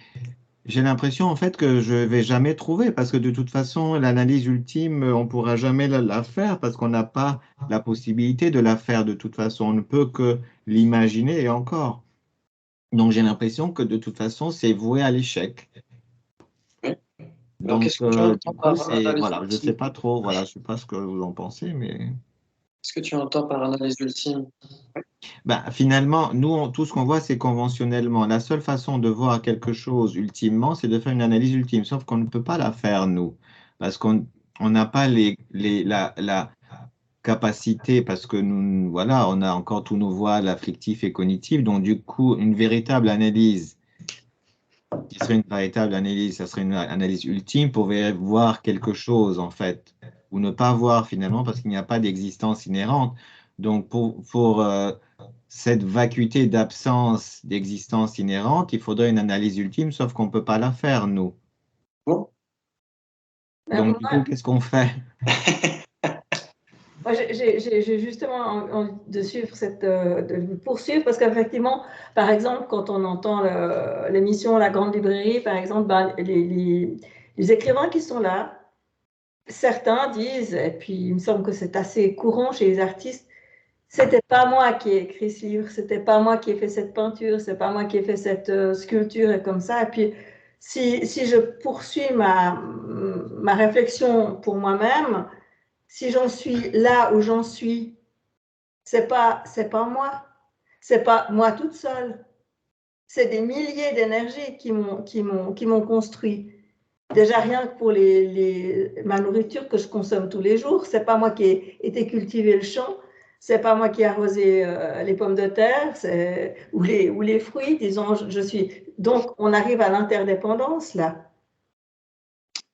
j'ai l'impression en fait que je ne vais jamais trouver parce que de toute façon, l'analyse ultime, on ne pourra jamais la faire parce qu'on n'a pas la possibilité de la faire de toute façon. On ne peut que l'imaginer et encore. Donc, j'ai l'impression que de toute façon, c'est voué à l'échec. Alors, Donc, qu'est-ce que tu entends du coup, par analyse voilà, je ne ultime? sais pas trop, voilà, je sais pas ce que vous en pensez, mais Qu'est-ce que tu entends par analyse ultime? bah, finalement, nous, tout ce qu'on voit, c'est conventionnellement. La seule façon de voir quelque chose ultimement, c'est de faire une analyse ultime, sauf qu'on ne peut pas la faire, nous, parce qu'on n'a pas la capacité, parce que nous, voilà, on a encore tous nos voiles affectifs et cognitifs, donc du coup, une véritable analyse qui serait une véritable analyse, ça serait une analyse ultime pour voir quelque chose, en fait, ou ne pas voir finalement, parce qu'il n'y a pas d'existence inhérente. Donc, pour cette vacuité d'absence d'existence inhérente, il faudrait une analyse ultime, sauf qu'on ne peut pas la faire, nous. Bon. Donc, du coup, qu'est-ce qu'on fait? Moi, j'ai justement envie de suivre de poursuivre parce qu'effectivement, par exemple, quand on entend l'émission La Grande Librairie, par exemple, ben, les écrivains qui sont là, certains disent, et puis il me semble que c'est assez courant chez les artistes, c'était pas moi qui ai écrit ce livre, c'était pas moi qui ai fait cette peinture, c'est pas moi qui ai fait cette sculpture et comme ça. Et puis, si je poursuis ma réflexion pour moi-même, si j'en suis là où j'en suis, c'est pas moi, c'est pas moi toute seule, c'est des milliers d'énergies qui m'ont construit. Déjà rien que pour ma nourriture que je consomme tous les jours, c'est pas moi qui ai été cultiver le champ, c'est pas moi qui ai arrosé les pommes de terre ou les fruits, disons, je suis. Donc on arrive à l'interdépendance là.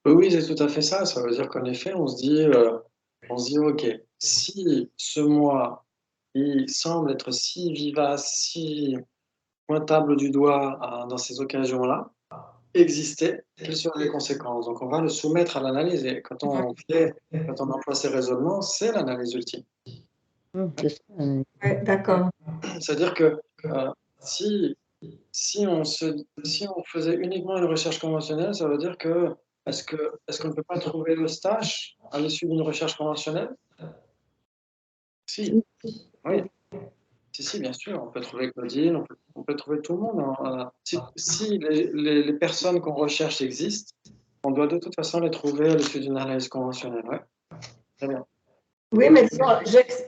Oui, c'est tout à fait ça. Ça veut dire qu'en effet, on se dit, ok, si ce moi, il semble être si vivace, si pointable du doigt dans ces occasions-là, exister, quelles seront les conséquences? Donc, on va le soumettre à l'analyse. Et quand on emploie ces raisonnements, c'est l'analyse ultime. C'est ça. Ouais, d'accord. C'est-à-dire que si on faisait uniquement une recherche conventionnelle, ça veut dire que est-ce qu'on ne peut pas trouver Eustache à l'issue d'une recherche conventionnelle? Si, oui. Si, bien sûr, on peut trouver Claudine, on peut trouver tout le monde. Si les personnes qu'on recherche existent, on doit de toute façon les trouver à l'issue d'une analyse conventionnelle. Ouais. Très bien. Oui, mais disons,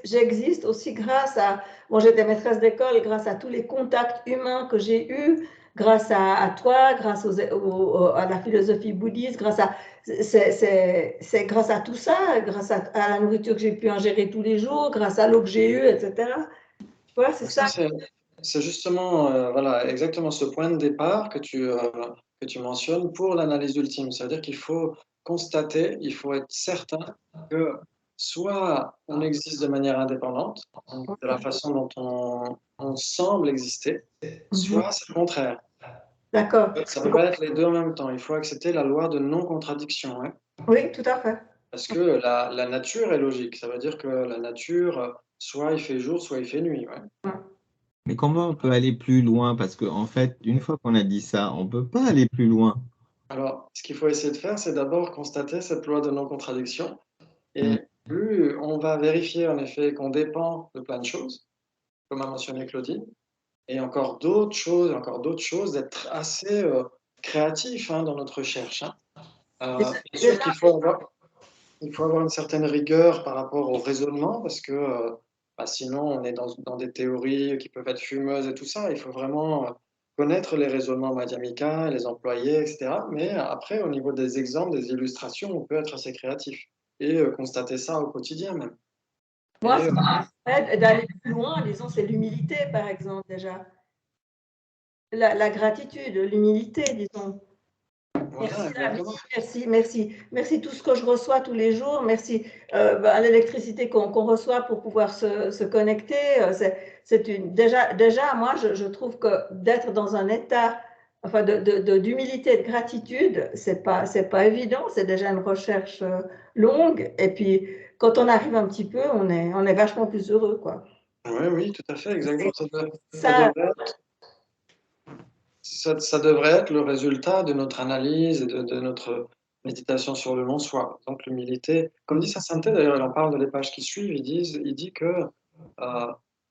j'existe aussi grâce à. Bon, j'étais maîtresse d'école, grâce à tous les contacts humains que j'ai eus, grâce à toi, grâce à la philosophie bouddhiste, c'est grâce à tout ça, grâce à la nourriture que j'ai pu ingérer tous les jours, grâce à l'eau que j'ai eue, etc. Tu vois, c'est ça. C'est justement voilà, exactement ce point de départ que tu mentionnes pour l'analyse ultime. C'est-à-dire qu'il faut constater, il faut être certain que soit on existe de manière indépendante, de la façon dont on semble exister, soit c'est le contraire. D'accord. Ça ne peut pas être les deux en même temps. Il faut accepter la loi de non-contradiction. Hein. Oui, tout à fait. Parce que la nature est logique. Ça veut dire que la nature, soit il fait jour, soit il fait nuit. Ouais. Mais comment on peut aller plus loin? Parce qu'en fait, une fois qu'on a dit ça, on ne peut pas aller plus loin. Alors, ce qu'il faut essayer de faire, c'est d'abord constater cette loi de non-contradiction. Et plus on va vérifier en effet qu'on dépend de plein de choses, comme a mentionné Claudine, et encore d'autres choses, d'être assez créatif dans notre recherche. Hein. Bien sûr qu'il faut avoir une certaine rigueur par rapport au raisonnement, parce que sinon on est dans des théories qui peuvent être fumeuses et tout ça. Il faut vraiment connaître les raisonnements Madhyamika, les employer, etc. Mais après, au niveau des exemples, des illustrations, on peut être assez créatif et constater ça au quotidien même. Moi, ça m'aide d'aller plus loin, disons, c'est l'humilité, par exemple, déjà. La gratitude, l'humilité, disons. Merci la vie, merci tout ce que je reçois tous les jours, merci l'électricité qu'on reçoit pour pouvoir se connecter. Déjà, moi, je trouve que d'être dans un état d'humilité et de gratitude, c'est pas évident, c'est déjà une recherche longue. Et puis, quand on arrive un petit peu, on est vachement plus heureux, quoi. Oui, tout à fait, exactement. Ça, Ça devrait être le résultat de notre analyse et de notre méditation sur le non-soi. Donc l'humilité, comme dit sa sainteté, d'ailleurs, il en parle dans les pages qui suivent, il dit que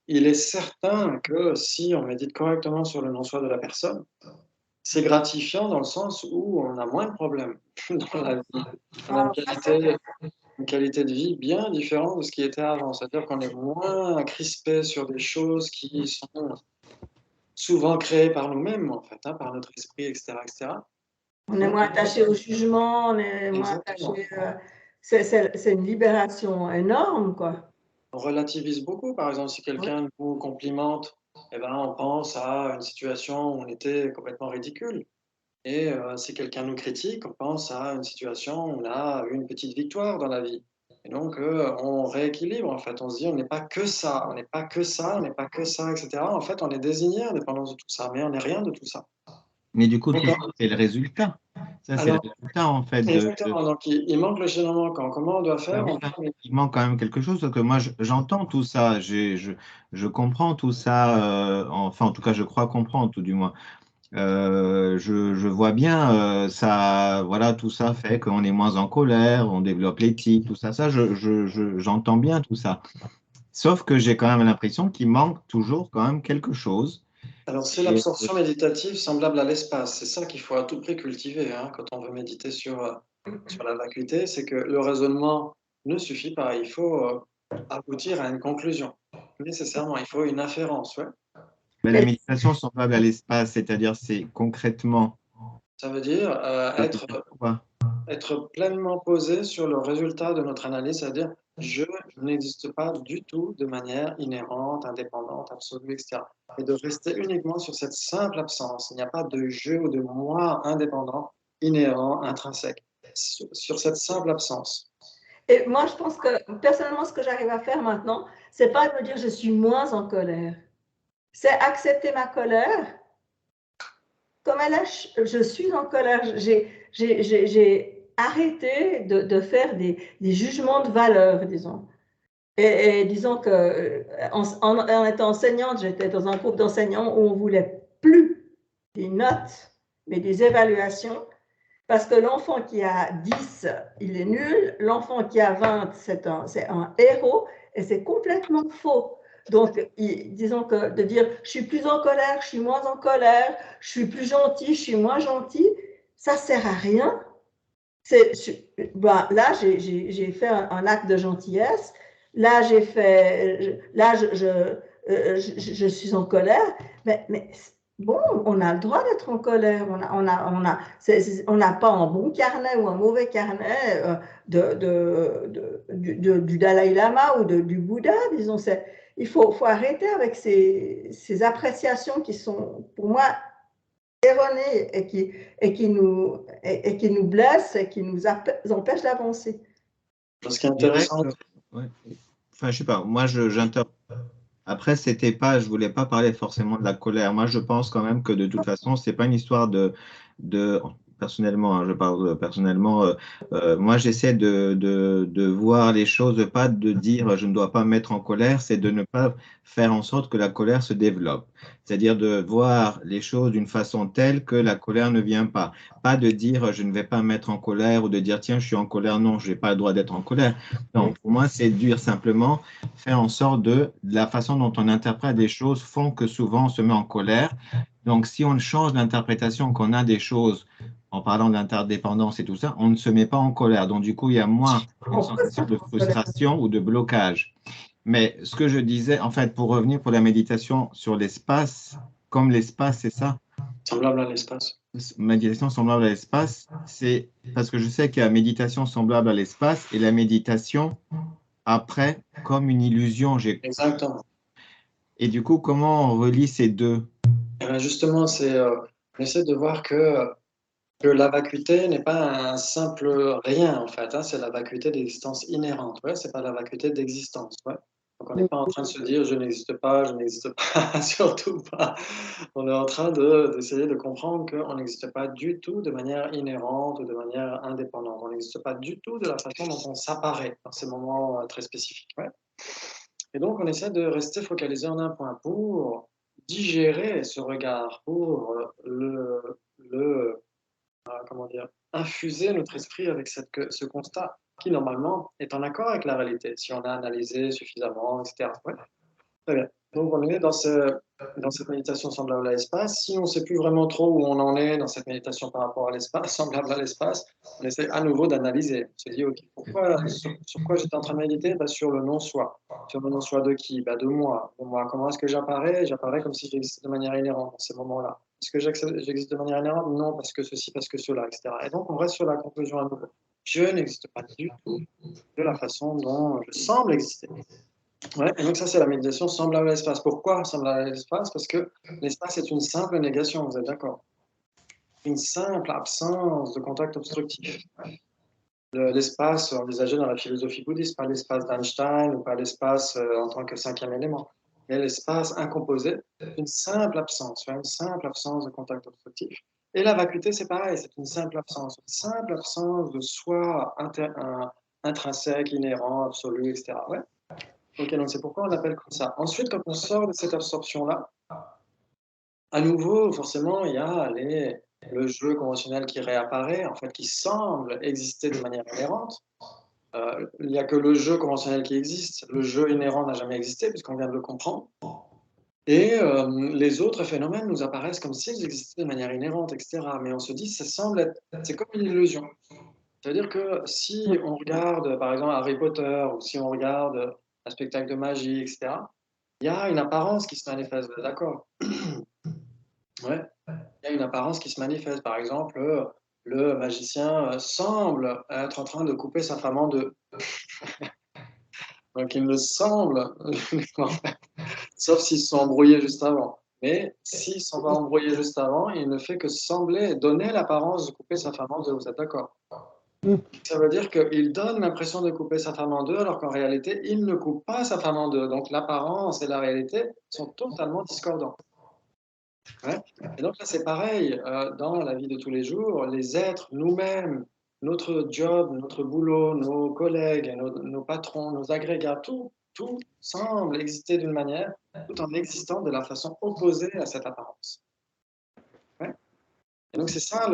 il est certain que si on médite correctement sur le non-soi de la personne, c'est gratifiant dans le sens où on a moins de problèmes dans la vie. On a une qualité de vie bien différente de ce qui était avant. C'est-à-dire qu'on est moins crispé sur des choses qui sont souvent créées par nous-mêmes, en fait, par notre esprit, etc., etc. On est moins attaché au jugement, on est moins attaché. C'est une libération énorme, quoi. On relativise beaucoup. Par exemple, si quelqu'un nous complimente, on pense à une situation où on était complètement ridicule. Et si quelqu'un nous critique, on pense à une situation où on a eu une petite victoire dans la vie. Et donc, on rééquilibre, en fait. On se dit, on n'est pas que ça, on n'est pas que ça, on n'est pas que ça, etc. En fait, on est désigné indépendant de tout ça, mais on n'est rien de tout ça. Mais du coup, tout D'accord. ça, c'est le résultat. Ça, c'est le Alors, résultat, en fait, exactement. Donc, il manque le chaînon manquant. Comment on doit faire? oui, il manque quand même quelque chose, parce que moi, j'entends tout ça, je comprends tout ça, enfin, en tout cas, je crois comprendre, tout du moins. Je vois bien, ça, voilà, tout ça fait qu'on est moins en colère, on développe l'éthique, tout ça, j'entends bien tout ça. Sauf que j'ai quand même l'impression qu'il manque toujours quand même quelque chose. Alors, c'est Et- l'absorption méditative semblable à l'espace. C'est ça qu'il faut à tout prix cultiver, hein, quand on veut méditer sur la vacuité. C'est que le raisonnement ne suffit pas. Il faut aboutir à une conclusion. Nécessairement, il faut une inférence. Ouais. Mais la méditation semblable à l'espace, c'est-à-dire c'est concrètement Ça veut dire quoi? être pleinement posé sur le résultat de notre analyse, c'est-à-dire je n'existe pas du tout de manière inhérente, indépendante, absolue, etc. Et de rester uniquement sur cette simple absence. Il n'y a pas de je ou de moi indépendant, inhérent, intrinsèque. Sur cette simple absence. Et moi, je pense que personnellement, ce que j'arrive à faire maintenant, c'est pas de me dire je suis moins en colère. C'est accepter ma colère comme elle est. Je suis en colère. J'ai arrêté de faire des jugements de valeur, disons. Et disons que en étant enseignante, j'étais dans un groupe d'enseignants où on voulait plus des notes, mais des évaluations. Parce que l'enfant qui a 10, il est nul. L'enfant qui a 20, c'est un héros. Et c'est complètement faux. Donc, disons que de dire je suis plus en colère, je suis moins en colère, je suis plus gentil, je suis moins gentil, ça ne sert à rien. Là, j'ai fait un acte de gentillesse. Là, je suis en colère. Mais bon, on a le droit d'être en colère. On n'a pas un bon carnet ou un mauvais carnet du Dalai Lama ou du Bouddha, disons. Il faut arrêter avec ces appréciations qui sont, pour moi, erronées et qui nous blessent et qui nous empêchent d'avancer. Ce qui est intéressant. Ouais. Enfin, je sais pas, moi, j'interprète. Après, c'était pas, je voulais pas parler forcément de la colère. Moi, je pense quand même que de toute façon, c'est pas une histoire de personnellement, hein, je parle personnellement. Moi, j'essaie de voir les choses, pas de dire je ne dois pas me mettre en colère, c'est de ne pas faire en sorte que la colère se développe. C'est-à-dire de voir les choses d'une façon telle que la colère ne vient pas. Pas de dire je ne vais pas me mettre en colère ou de dire tiens, je suis en colère. Non, je n'ai pas le droit d'être en colère. Non, pour moi, c'est dire simplement faire en sorte de la façon dont on interprète des choses font que souvent on se met en colère. Donc, si on change l'interprétation qu'on a des choses en parlant d'interdépendance et tout ça, on ne se met pas en colère. Donc, du coup, il y a moins une sensation de frustration ou de blocage. Mais ce que je disais, en fait, pour revenir pour la méditation sur l'espace, comme l'espace, c'est ça? Semblable à l'espace. Méditation semblable à l'espace, c'est parce que je sais qu'il y a méditation semblable à l'espace et la méditation après comme une illusion. Exactement. Et du coup, comment on relie ces deux? Et bien justement, on essaie de voir que la vacuité n'est pas un simple rien, en fait. Hein, c'est la vacuité d'existence inhérente. Ouais, c'est pas la vacuité d'existence. Ouais. Donc, on n'est pas en train de se dire je n'existe pas, surtout pas. On est en train d'essayer de comprendre qu'on n'existe pas du tout de manière inhérente ou de manière indépendante. On n'existe pas du tout de la façon dont on s'apparaît dans ces moments très spécifiques. Ouais. Et donc, on essaie de rester focalisé en un point pour digérer ce regard, pour comment dire, infuser notre esprit avec ce constat qui, normalement, est en accord avec la réalité, si on a analysé suffisamment, etc. Ouais. Très bien. Donc, on est dans cette méditation semblable à l'espace. Si on ne sait plus vraiment trop où on en est dans cette méditation par rapport à l'espace, semblable à l'espace, on essaie à nouveau d'analyser. On se dit, OK, sur quoi j'étais en train de méditer? Sur le non-soi. Sur le non-soi de qui? De moi. De moi. Comment est-ce que j'apparais? J'apparais comme si j'existais de manière inhérente dans ces moments-là. Est-ce que j'existe de manière inhérente? Non, parce que ceci, parce que cela, etc. Et donc, on reste sur la conclusion à nouveau. Je n'existe pas du tout de la façon dont je semble exister. Ouais, et donc ça, c'est la méditation semblable à l'espace. Pourquoi semblable à l'espace? Parce que l'espace est une simple négation, vous êtes d'accord? une simple absence de contact obstructif. L'espace envisagé dans la philosophie bouddhiste, pas l'espace d'Einstein ou pas l'espace en tant que cinquième élément, mais l'espace incomposé, une simple absence de contact obstructif. Et la vacuité, c'est pareil, c'est une simple absence de soi intrinsèque, inhérent, absolu, etc. Ouais. Ok, donc c'est pourquoi on appelle comme ça. Ensuite, quand on sort de cette absorption-là, à nouveau, forcément, il y a le jeu conventionnel qui réapparaît, en fait, qui semble exister de manière inhérente. Il n'y a que le jeu conventionnel qui existe. Le jeu inhérent n'a jamais existé, puisqu'on vient de le comprendre. Et les autres phénomènes nous apparaissent comme s'ils existaient de manière inhérente, etc. Mais on se dit, ça semble être, c'est comme une illusion. C'est-à-dire que si on regarde, par exemple, Harry Potter, ou si on regarde un spectacle de magie, etc., il y a une apparence qui se manifeste, d'accord? Ouais. Il y a une apparence qui se manifeste. Par exemple, le magicien semble être en train de couper sa femme en deux. Donc il me semble, sauf s'ils se sont embrouillés juste avant. Mais s'ils ne sont pas embrouillés juste avant, il ne fait que sembler donner l'apparence de couper sa femme en deux. Vous êtes d'accord? Ça veut dire qu'il donne l'impression de couper sa femme en deux, alors qu'en réalité, il ne coupe pas sa femme en deux. Donc l'apparence et la réalité sont totalement discordants. Ouais. Et donc là, c'est pareil, dans la vie de tous les jours, les êtres, nous-mêmes, notre job, notre boulot, nos collègues, nos patrons, nos agrégats, tout semble exister d'une manière, tout en existant de la façon opposée à cette apparence. Ouais. Et donc c'est ça,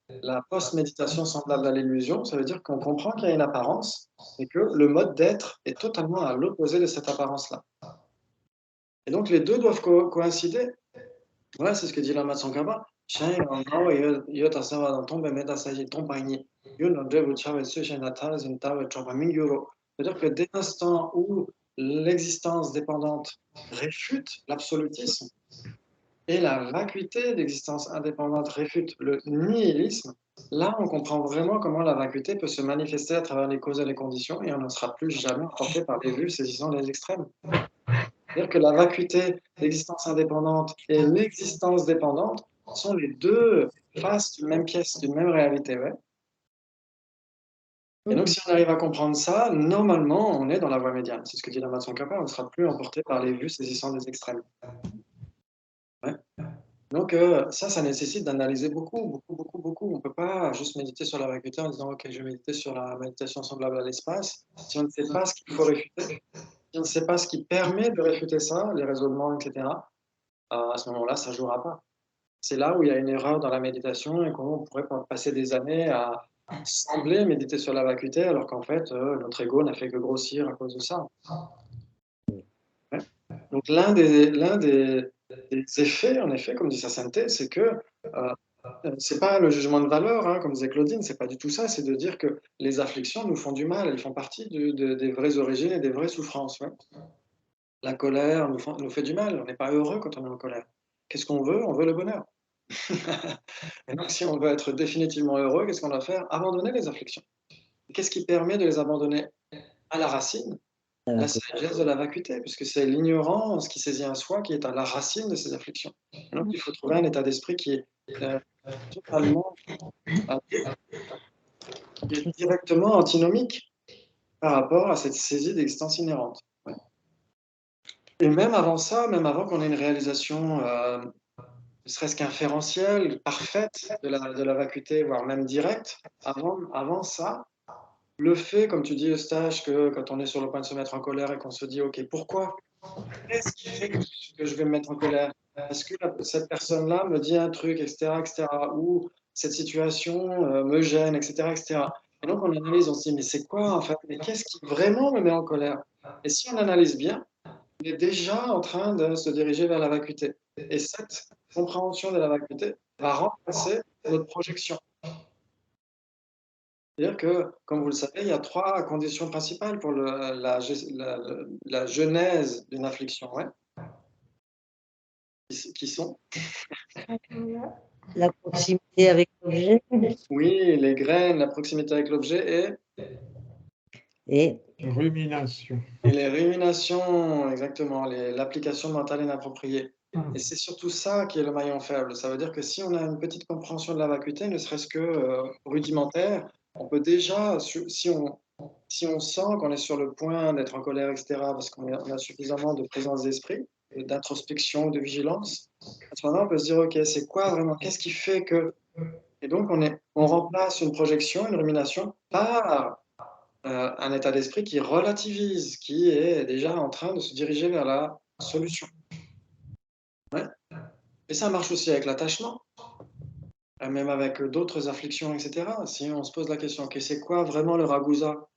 la post-méditation semblable à l'illusion, ça veut dire qu'on comprend qu'il y a une apparence et que le mode d'être est totalement à l'opposé de cette apparence-là. Et donc les deux doivent coïncider. Ouais, c'est ce que dit Lama Tsongkhapa. C'est-à-dire que dès l'instant où l'existence dépendante réfute l'absolutisme et la vacuité d'existence indépendante réfute le nihilisme, là on comprend vraiment comment la vacuité peut se manifester à travers les causes et les conditions et on ne sera plus jamais emporté par les vues saisissant les extrêmes. C'est-à-dire que la vacuité, l'existence indépendante et l'existence dépendante sont les deux faces d'une même pièce, d'une même réalité. Ouais. Et donc, si on arrive à comprendre ça, normalement, on est dans la voie médiane. C'est ce que dit Lama Tsongkhapa, on ne sera plus emporté par les vues saisissant des extrêmes. Ouais. Donc, ça nécessite d'analyser beaucoup. On ne peut pas juste méditer sur la vacuité en disant « Ok, je vais méditer sur la méditation semblable à l'espace ». Si on ne sait pas ce qu'il faut réfuter, si on ne sait pas ce qui permet de réfuter ça, les raisonnements, etc., à ce moment-là, ça ne jouera pas. C'est là où il y a une erreur dans la méditation et qu'on pourrait passer des années à sembler méditer sur la vacuité alors qu'en fait, notre ego n'a fait que grossir à cause de ça. Ouais. Donc l'un des effets, en effet, comme dit sa sainteté, c'est que c'est pas le jugement de valeur, hein, comme disait Claudine, c'est pas du tout ça, c'est de dire que les afflictions nous font du mal, elles font partie des vraies origines et des vraies souffrances. Ouais. La colère nous fait du mal, on n'est pas heureux quand on est en colère. Qu'est-ce qu'on veut? On veut le bonheur. Et donc, si on veut être définitivement heureux, qu'est-ce qu'on doit faire? Abandonner les afflictions. Qu'est-ce qui permet de les abandonner à la racine? La sagesse de la vacuité, puisque c'est l'ignorance qui saisit un soi qui est à la racine de ces afflictions. Et donc, il faut trouver un état d'esprit qui est totalement, qui est directement antinomique par rapport à cette saisie d'existence inhérente. Ouais. Et même avant ça, même avant qu'on ait une réalisation ne serait-ce qu'inférentielle, parfaite de la vacuité, voire même directe, avant ça, le fait, comme tu dis, Eustache, que quand on est sur le point de se mettre en colère et qu'on se dit, OK, pourquoi? Qu'est-ce qui fait que je vais me mettre en colère? Est-ce que cette personne-là me dit un truc, etc., ou cette situation me gêne, etc. Et donc, on analyse, on se dit, mais c'est quoi, en fait? Mais qu'est-ce qui vraiment me met en colère? Et si on analyse bien, on est déjà en train de se diriger vers la vacuité. Et cette compréhension de la vacuité va remplacer notre projection. C'est-à-dire que, comme vous le savez, il y a 3 conditions principales pour la genèse d'une affliction, ouais. Qui sont? La proximité avec l'objet Oui, les graines, la proximité avec l'objet et Rumination. et les ruminations, exactement, l'application mentale inappropriée. Et c'est surtout ça qui est le maillon faible. Ça veut dire que si on a une petite compréhension de la vacuité, ne serait-ce que rudimentaire, on peut déjà, si on sent qu'on est sur le point d'être en colère, etc., parce qu'on a suffisamment de présence d'esprit, d'introspection, de vigilance, à ce moment-là, on peut se dire, OK, c'est quoi vraiment, qu'est-ce qui fait que... Et donc, on remplace une projection, une rumination, par un état d'esprit qui relativise, qui est déjà en train de se diriger vers la solution. Ouais. Et ça marche aussi avec l'attachement, même avec d'autres afflictions, etc. Si on se pose la question, okay, c'est quoi vraiment le ragusa?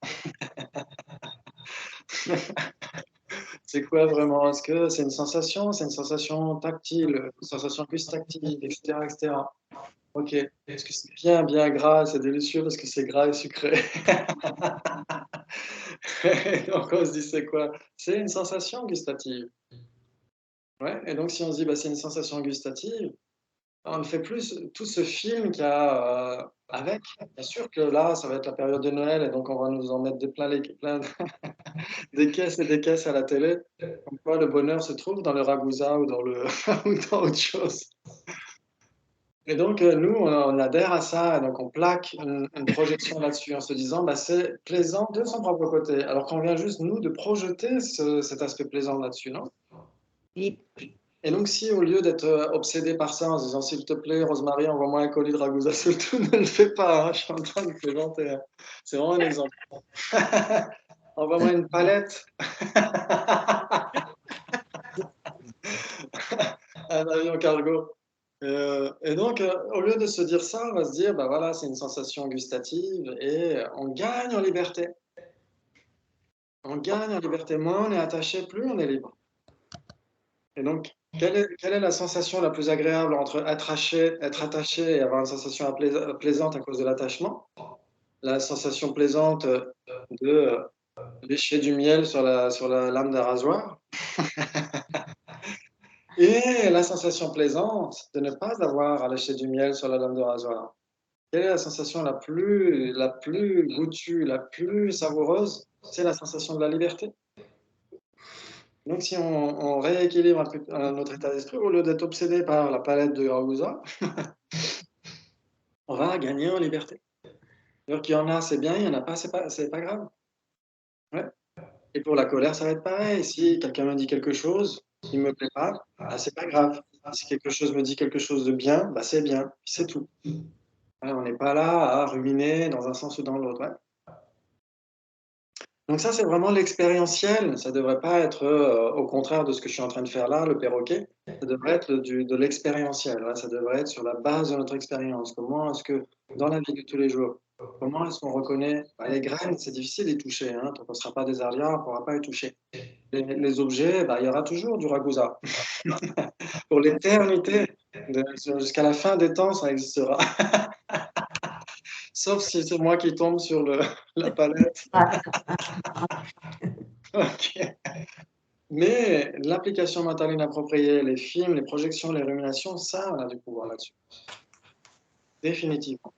C'est quoi vraiment? Est-ce que c'est une sensation tactile, une sensation gustative, etc., etc. Ok. Est-ce que c'est bien, bien gras, c'est délicieux parce que c'est gras et sucré? Donc on se dit, c'est quoi? C'est une sensation gustative. Ouais. Et donc si on se dit, bah, c'est une sensation gustative, on ne fait plus tout ce film qu'il y a avec. Bien sûr que là, ça va être la période de Noël et donc on va nous en mettre plein des caisses et des caisses à la télé. Comme quoi le bonheur se trouve dans le ragoût ou dans ou dans autre chose. Et donc nous, on adhère à ça et donc on plaque une projection là-dessus en se disant bah, c'est plaisant de son propre côté. Alors qu'on vient juste nous de projeter cet aspect plaisant là-dessus, non? Oui. Et donc, si au lieu d'être obsédé par ça en se disant s'il te plaît, Rosemary, envoie-moi un colis de ragoût surtout ne le fais pas, hein, je suis en train de plaisanter. Hein. C'est vraiment un exemple. Envoie-moi une palette. Un avion cargo. Et donc, au lieu de se dire ça, on va se dire bah voilà, c'est une sensation gustative et on gagne en liberté. On gagne en liberté. Moins on est attaché, plus on est libre. Et donc, quelle est la sensation la plus agréable entre être attaché et avoir une sensation plaisante à cause de l'attachement? La sensation plaisante de lécher du miel sur la lame d'un rasoir. Et la sensation plaisante de ne pas avoir à lécher du miel sur la lame de rasoir. Quelle est la sensation la plus goûtue, la plus savoureuse? C'est la sensation de la liberté. Donc, si on rééquilibre un peu notre état d'esprit, au lieu d'être obsédé par la palette de Ragusa, on va gagner en liberté. C'est-à-dire qu'il y en a, c'est bien, il n'y en a pas, c'est pas grave. Ouais. Et pour la colère, ça va être pareil. Si quelqu'un me dit quelque chose qui ne me plaît pas, bah, c'est pas grave. Si quelque chose me dit quelque chose de bien, bah, c'est bien, c'est tout. Ouais, on n'est pas là à ruminer dans un sens ou dans l'autre. Ouais. Donc ça, c'est vraiment l'expérientiel. Ça ne devrait pas être au contraire de ce que je suis en train de faire là, le perroquet. Ça devrait être de l'expérientiel. Ouais. Ça devrait être sur la base de notre expérience. Comment est-ce que, dans la vie de tous les jours, comment est-ce qu'on reconnaît bah, les graines, c'est difficile d'y toucher. Hein. Tant qu'on ne sera pas des arias, on ne pourra pas y toucher. Les objets, bah, il y aura toujours du ragusa. Pour l'éternité, jusqu'à la fin des temps, ça existera. Sauf si c'est moi qui tombe sur la palette. Ok. Mais l'application mentale inappropriée, les films, les projections, les ruminations, ça, on a du pouvoir là-dessus. Définitivement.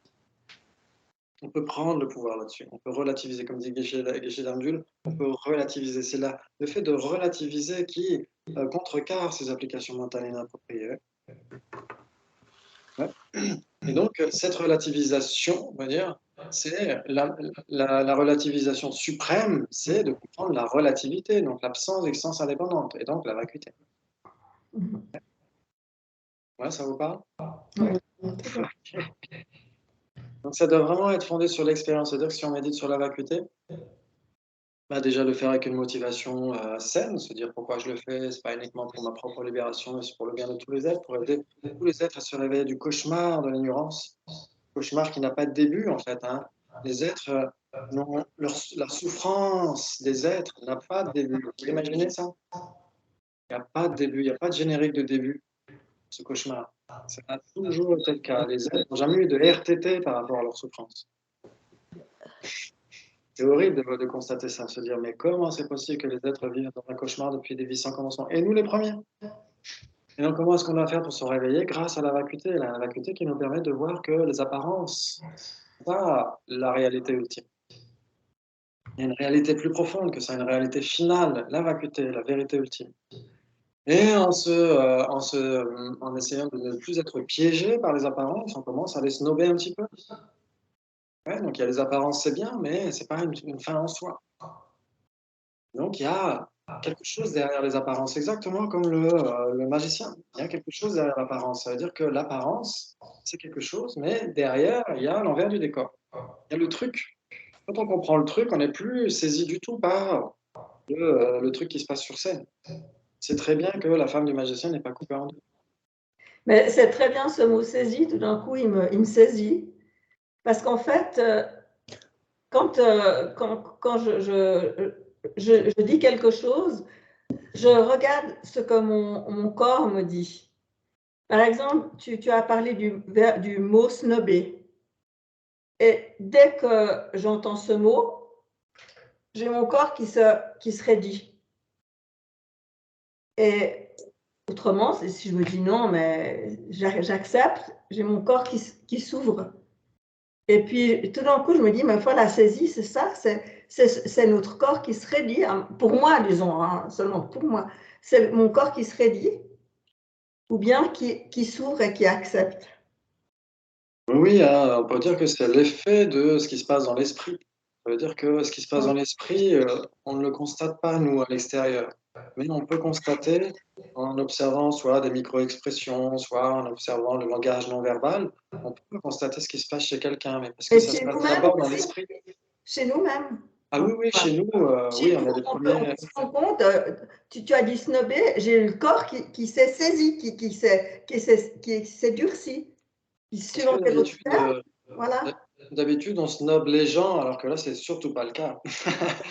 On peut prendre le pouvoir là-dessus. On peut relativiser, comme dit Geshe Damdul, on peut relativiser. C'est là le fait de relativiser qui contrecarre ces applications mentales inappropriées. Ouais. Et donc, cette relativisation, on va dire, c'est la relativisation suprême, c'est de comprendre la relativité, donc l'absence d'existence indépendante, et donc la vacuité. Ouais, ça vous parle? Oui. Okay. Donc, ça doit vraiment être fondé sur l'expérience. C'est-à-dire que si on médite sur la vacuité, bah déjà le faire avec une motivation saine, se dire pourquoi je le fais, c'est pas uniquement pour ma propre libération, mais c'est pour le bien de tous les êtres, pour aider tous les êtres à se réveiller du cauchemar de l'ignorance. Cauchemar qui n'a pas de début, en fait. Hein. Les êtres, la souffrance des êtres n'a pas de début. Vous imaginez ça? Il n'y a pas de début, il n'y a pas de générique de début, ce cauchemar. Ça a toujours été le cas. Les êtres n'ont jamais eu de RTT par rapport à leur souffrance. C'est horrible de constater ça, de se dire, mais comment c'est possible que les êtres vivent dans un cauchemar depuis des vies sans commencement? Et nous les premiers. Et donc, comment est-ce qu'on doit faire pour se réveiller? Grâce à la vacuité qui nous permet de voir que les apparences, pas la réalité ultime. Il y a une réalité plus profonde que ça, une réalité finale, la vacuité, la vérité ultime. Et en essayant de ne plus être piégé par les apparences, on commence à les snober un petit peu. Ouais, donc il y a les apparences, c'est bien, mais c'est pas une fin en soi. Donc il y a quelque chose derrière les apparences, exactement comme le magicien. Il y a quelque chose derrière l'apparence. Ça veut dire que l'apparence, c'est quelque chose, mais derrière, il y a l'envers du décor. Il y a le truc. Quand on comprend le truc, on n'est plus saisi du tout par le truc qui se passe sur scène. C'est très bien que la femme du magicien n'est pas coupée en deux. Mais c'est très bien ce mot saisi, tout d'un coup, il me saisit. Parce qu'en fait, quand je dis quelque chose, je regarde ce que mon corps me dit. Par exemple, tu as parlé du mot snobé. Et dès que j'entends ce mot, j'ai mon corps qui se raidit. Et autrement, si je me dis non, mais j'accepte, j'ai mon corps qui s'ouvre. Et puis, tout d'un coup, je me dis, mais voilà, la saisie, c'est ça, c'est notre corps qui se raidit. Pour moi, disons, hein, seulement pour moi, c'est mon corps qui se raidit, ou bien qui s'ouvre et qui accepte. Oui, hein, on peut dire que c'est l'effet de ce qui se passe dans l'esprit. Ça veut dire que ce qui se passe dans l'esprit, on ne le constate pas, nous, à l'extérieur. Mais on peut constater en observant soit des micro-expressions, soit en observant le langage non verbal, on peut constater ce qui se passe chez quelqu'un, mais parce que Et ça se chez passe nous-mêmes d'abord dans aussi, l'esprit. chez nous-mêmes. Ah oui, oui, chez nous, oui, Chez on nous, a des on premiers. se rend compte, tu as dit snobé, j'ai le corps qui s'est saisi, qui s'est durci. Parce que Suivant quel autre terme, voilà. d'habitude, on snobe les gens, alors que là, c'est surtout pas le cas.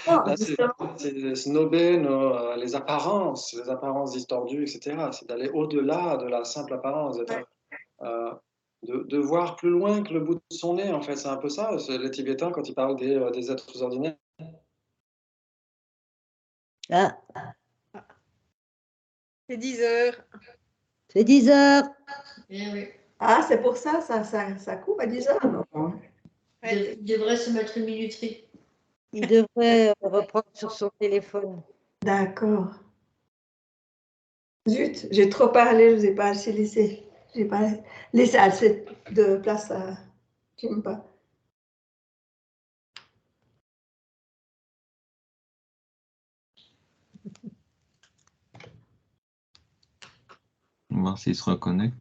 Non, Là, justement. c'est snober les apparences distordues, etc. C'est d'aller au-delà de la simple apparence, de voir plus loin que le bout de son nez, en fait. C'est un peu ça, les Tibétains, quand ils parlent des êtres ordinaires. Ah, C'est 10 heures. c'est 10 heures. Eh oui. Ah, c'est pour ça, ça coupe à 10 heures. Non. Il devrait se mettre une minuterie. Il devrait reprendre sur son téléphone. D'accord. Zut, j'ai trop parlé, je ne vous ai pas assez laissé. Je n'ai pas laissé assez de place à. J'aime pas. On va voir s'il se reconnecte.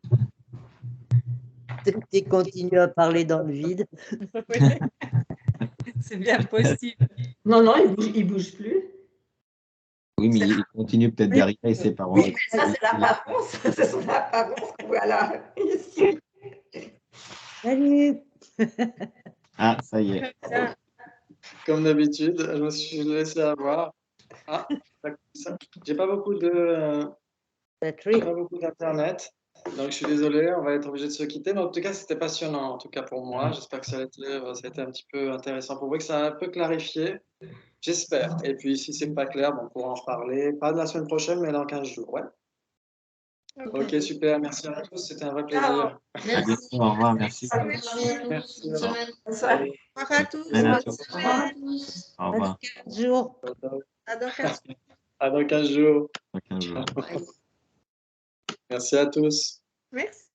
Tu continues à parler dans le vide. C'est bien possible. Non, non, il bouge plus. Oui, mais il continue peut-être derrière et ses parents. Oui, ça c'est l'apparence. C'est son apparence. Voilà. Ici. Salut. Ah, ça y est. Comme d'habitude, je me suis laissé avoir. Ah, j'ai pas beaucoup Battery. pas beaucoup d'internet, donc je suis désolé, on va être obligé de se quitter. Mais en tout cas, c'était passionnant, en tout cas pour moi. J'espère que ça a été un petit peu intéressant pour vous, que ça a un peu clarifié. J'espère. Et puis, si c'est pas clair, on pourra en reparler. Pas de la semaine prochaine, mais dans 15 jours. Ouais. Ok, super. Merci à tous. C'était un vrai plaisir. Merci. Au revoir, merci. Bonne journée à tous. Merci. Bonne semaine. Bonsoir. Au revoir à tous. À Bonne bientôt. Bonne semaine à semaine. tous. Au revoir. 15 jours. À dans 15 À dans 15 jours. Dans 15 jours. Bye. Merci à tous. Merci.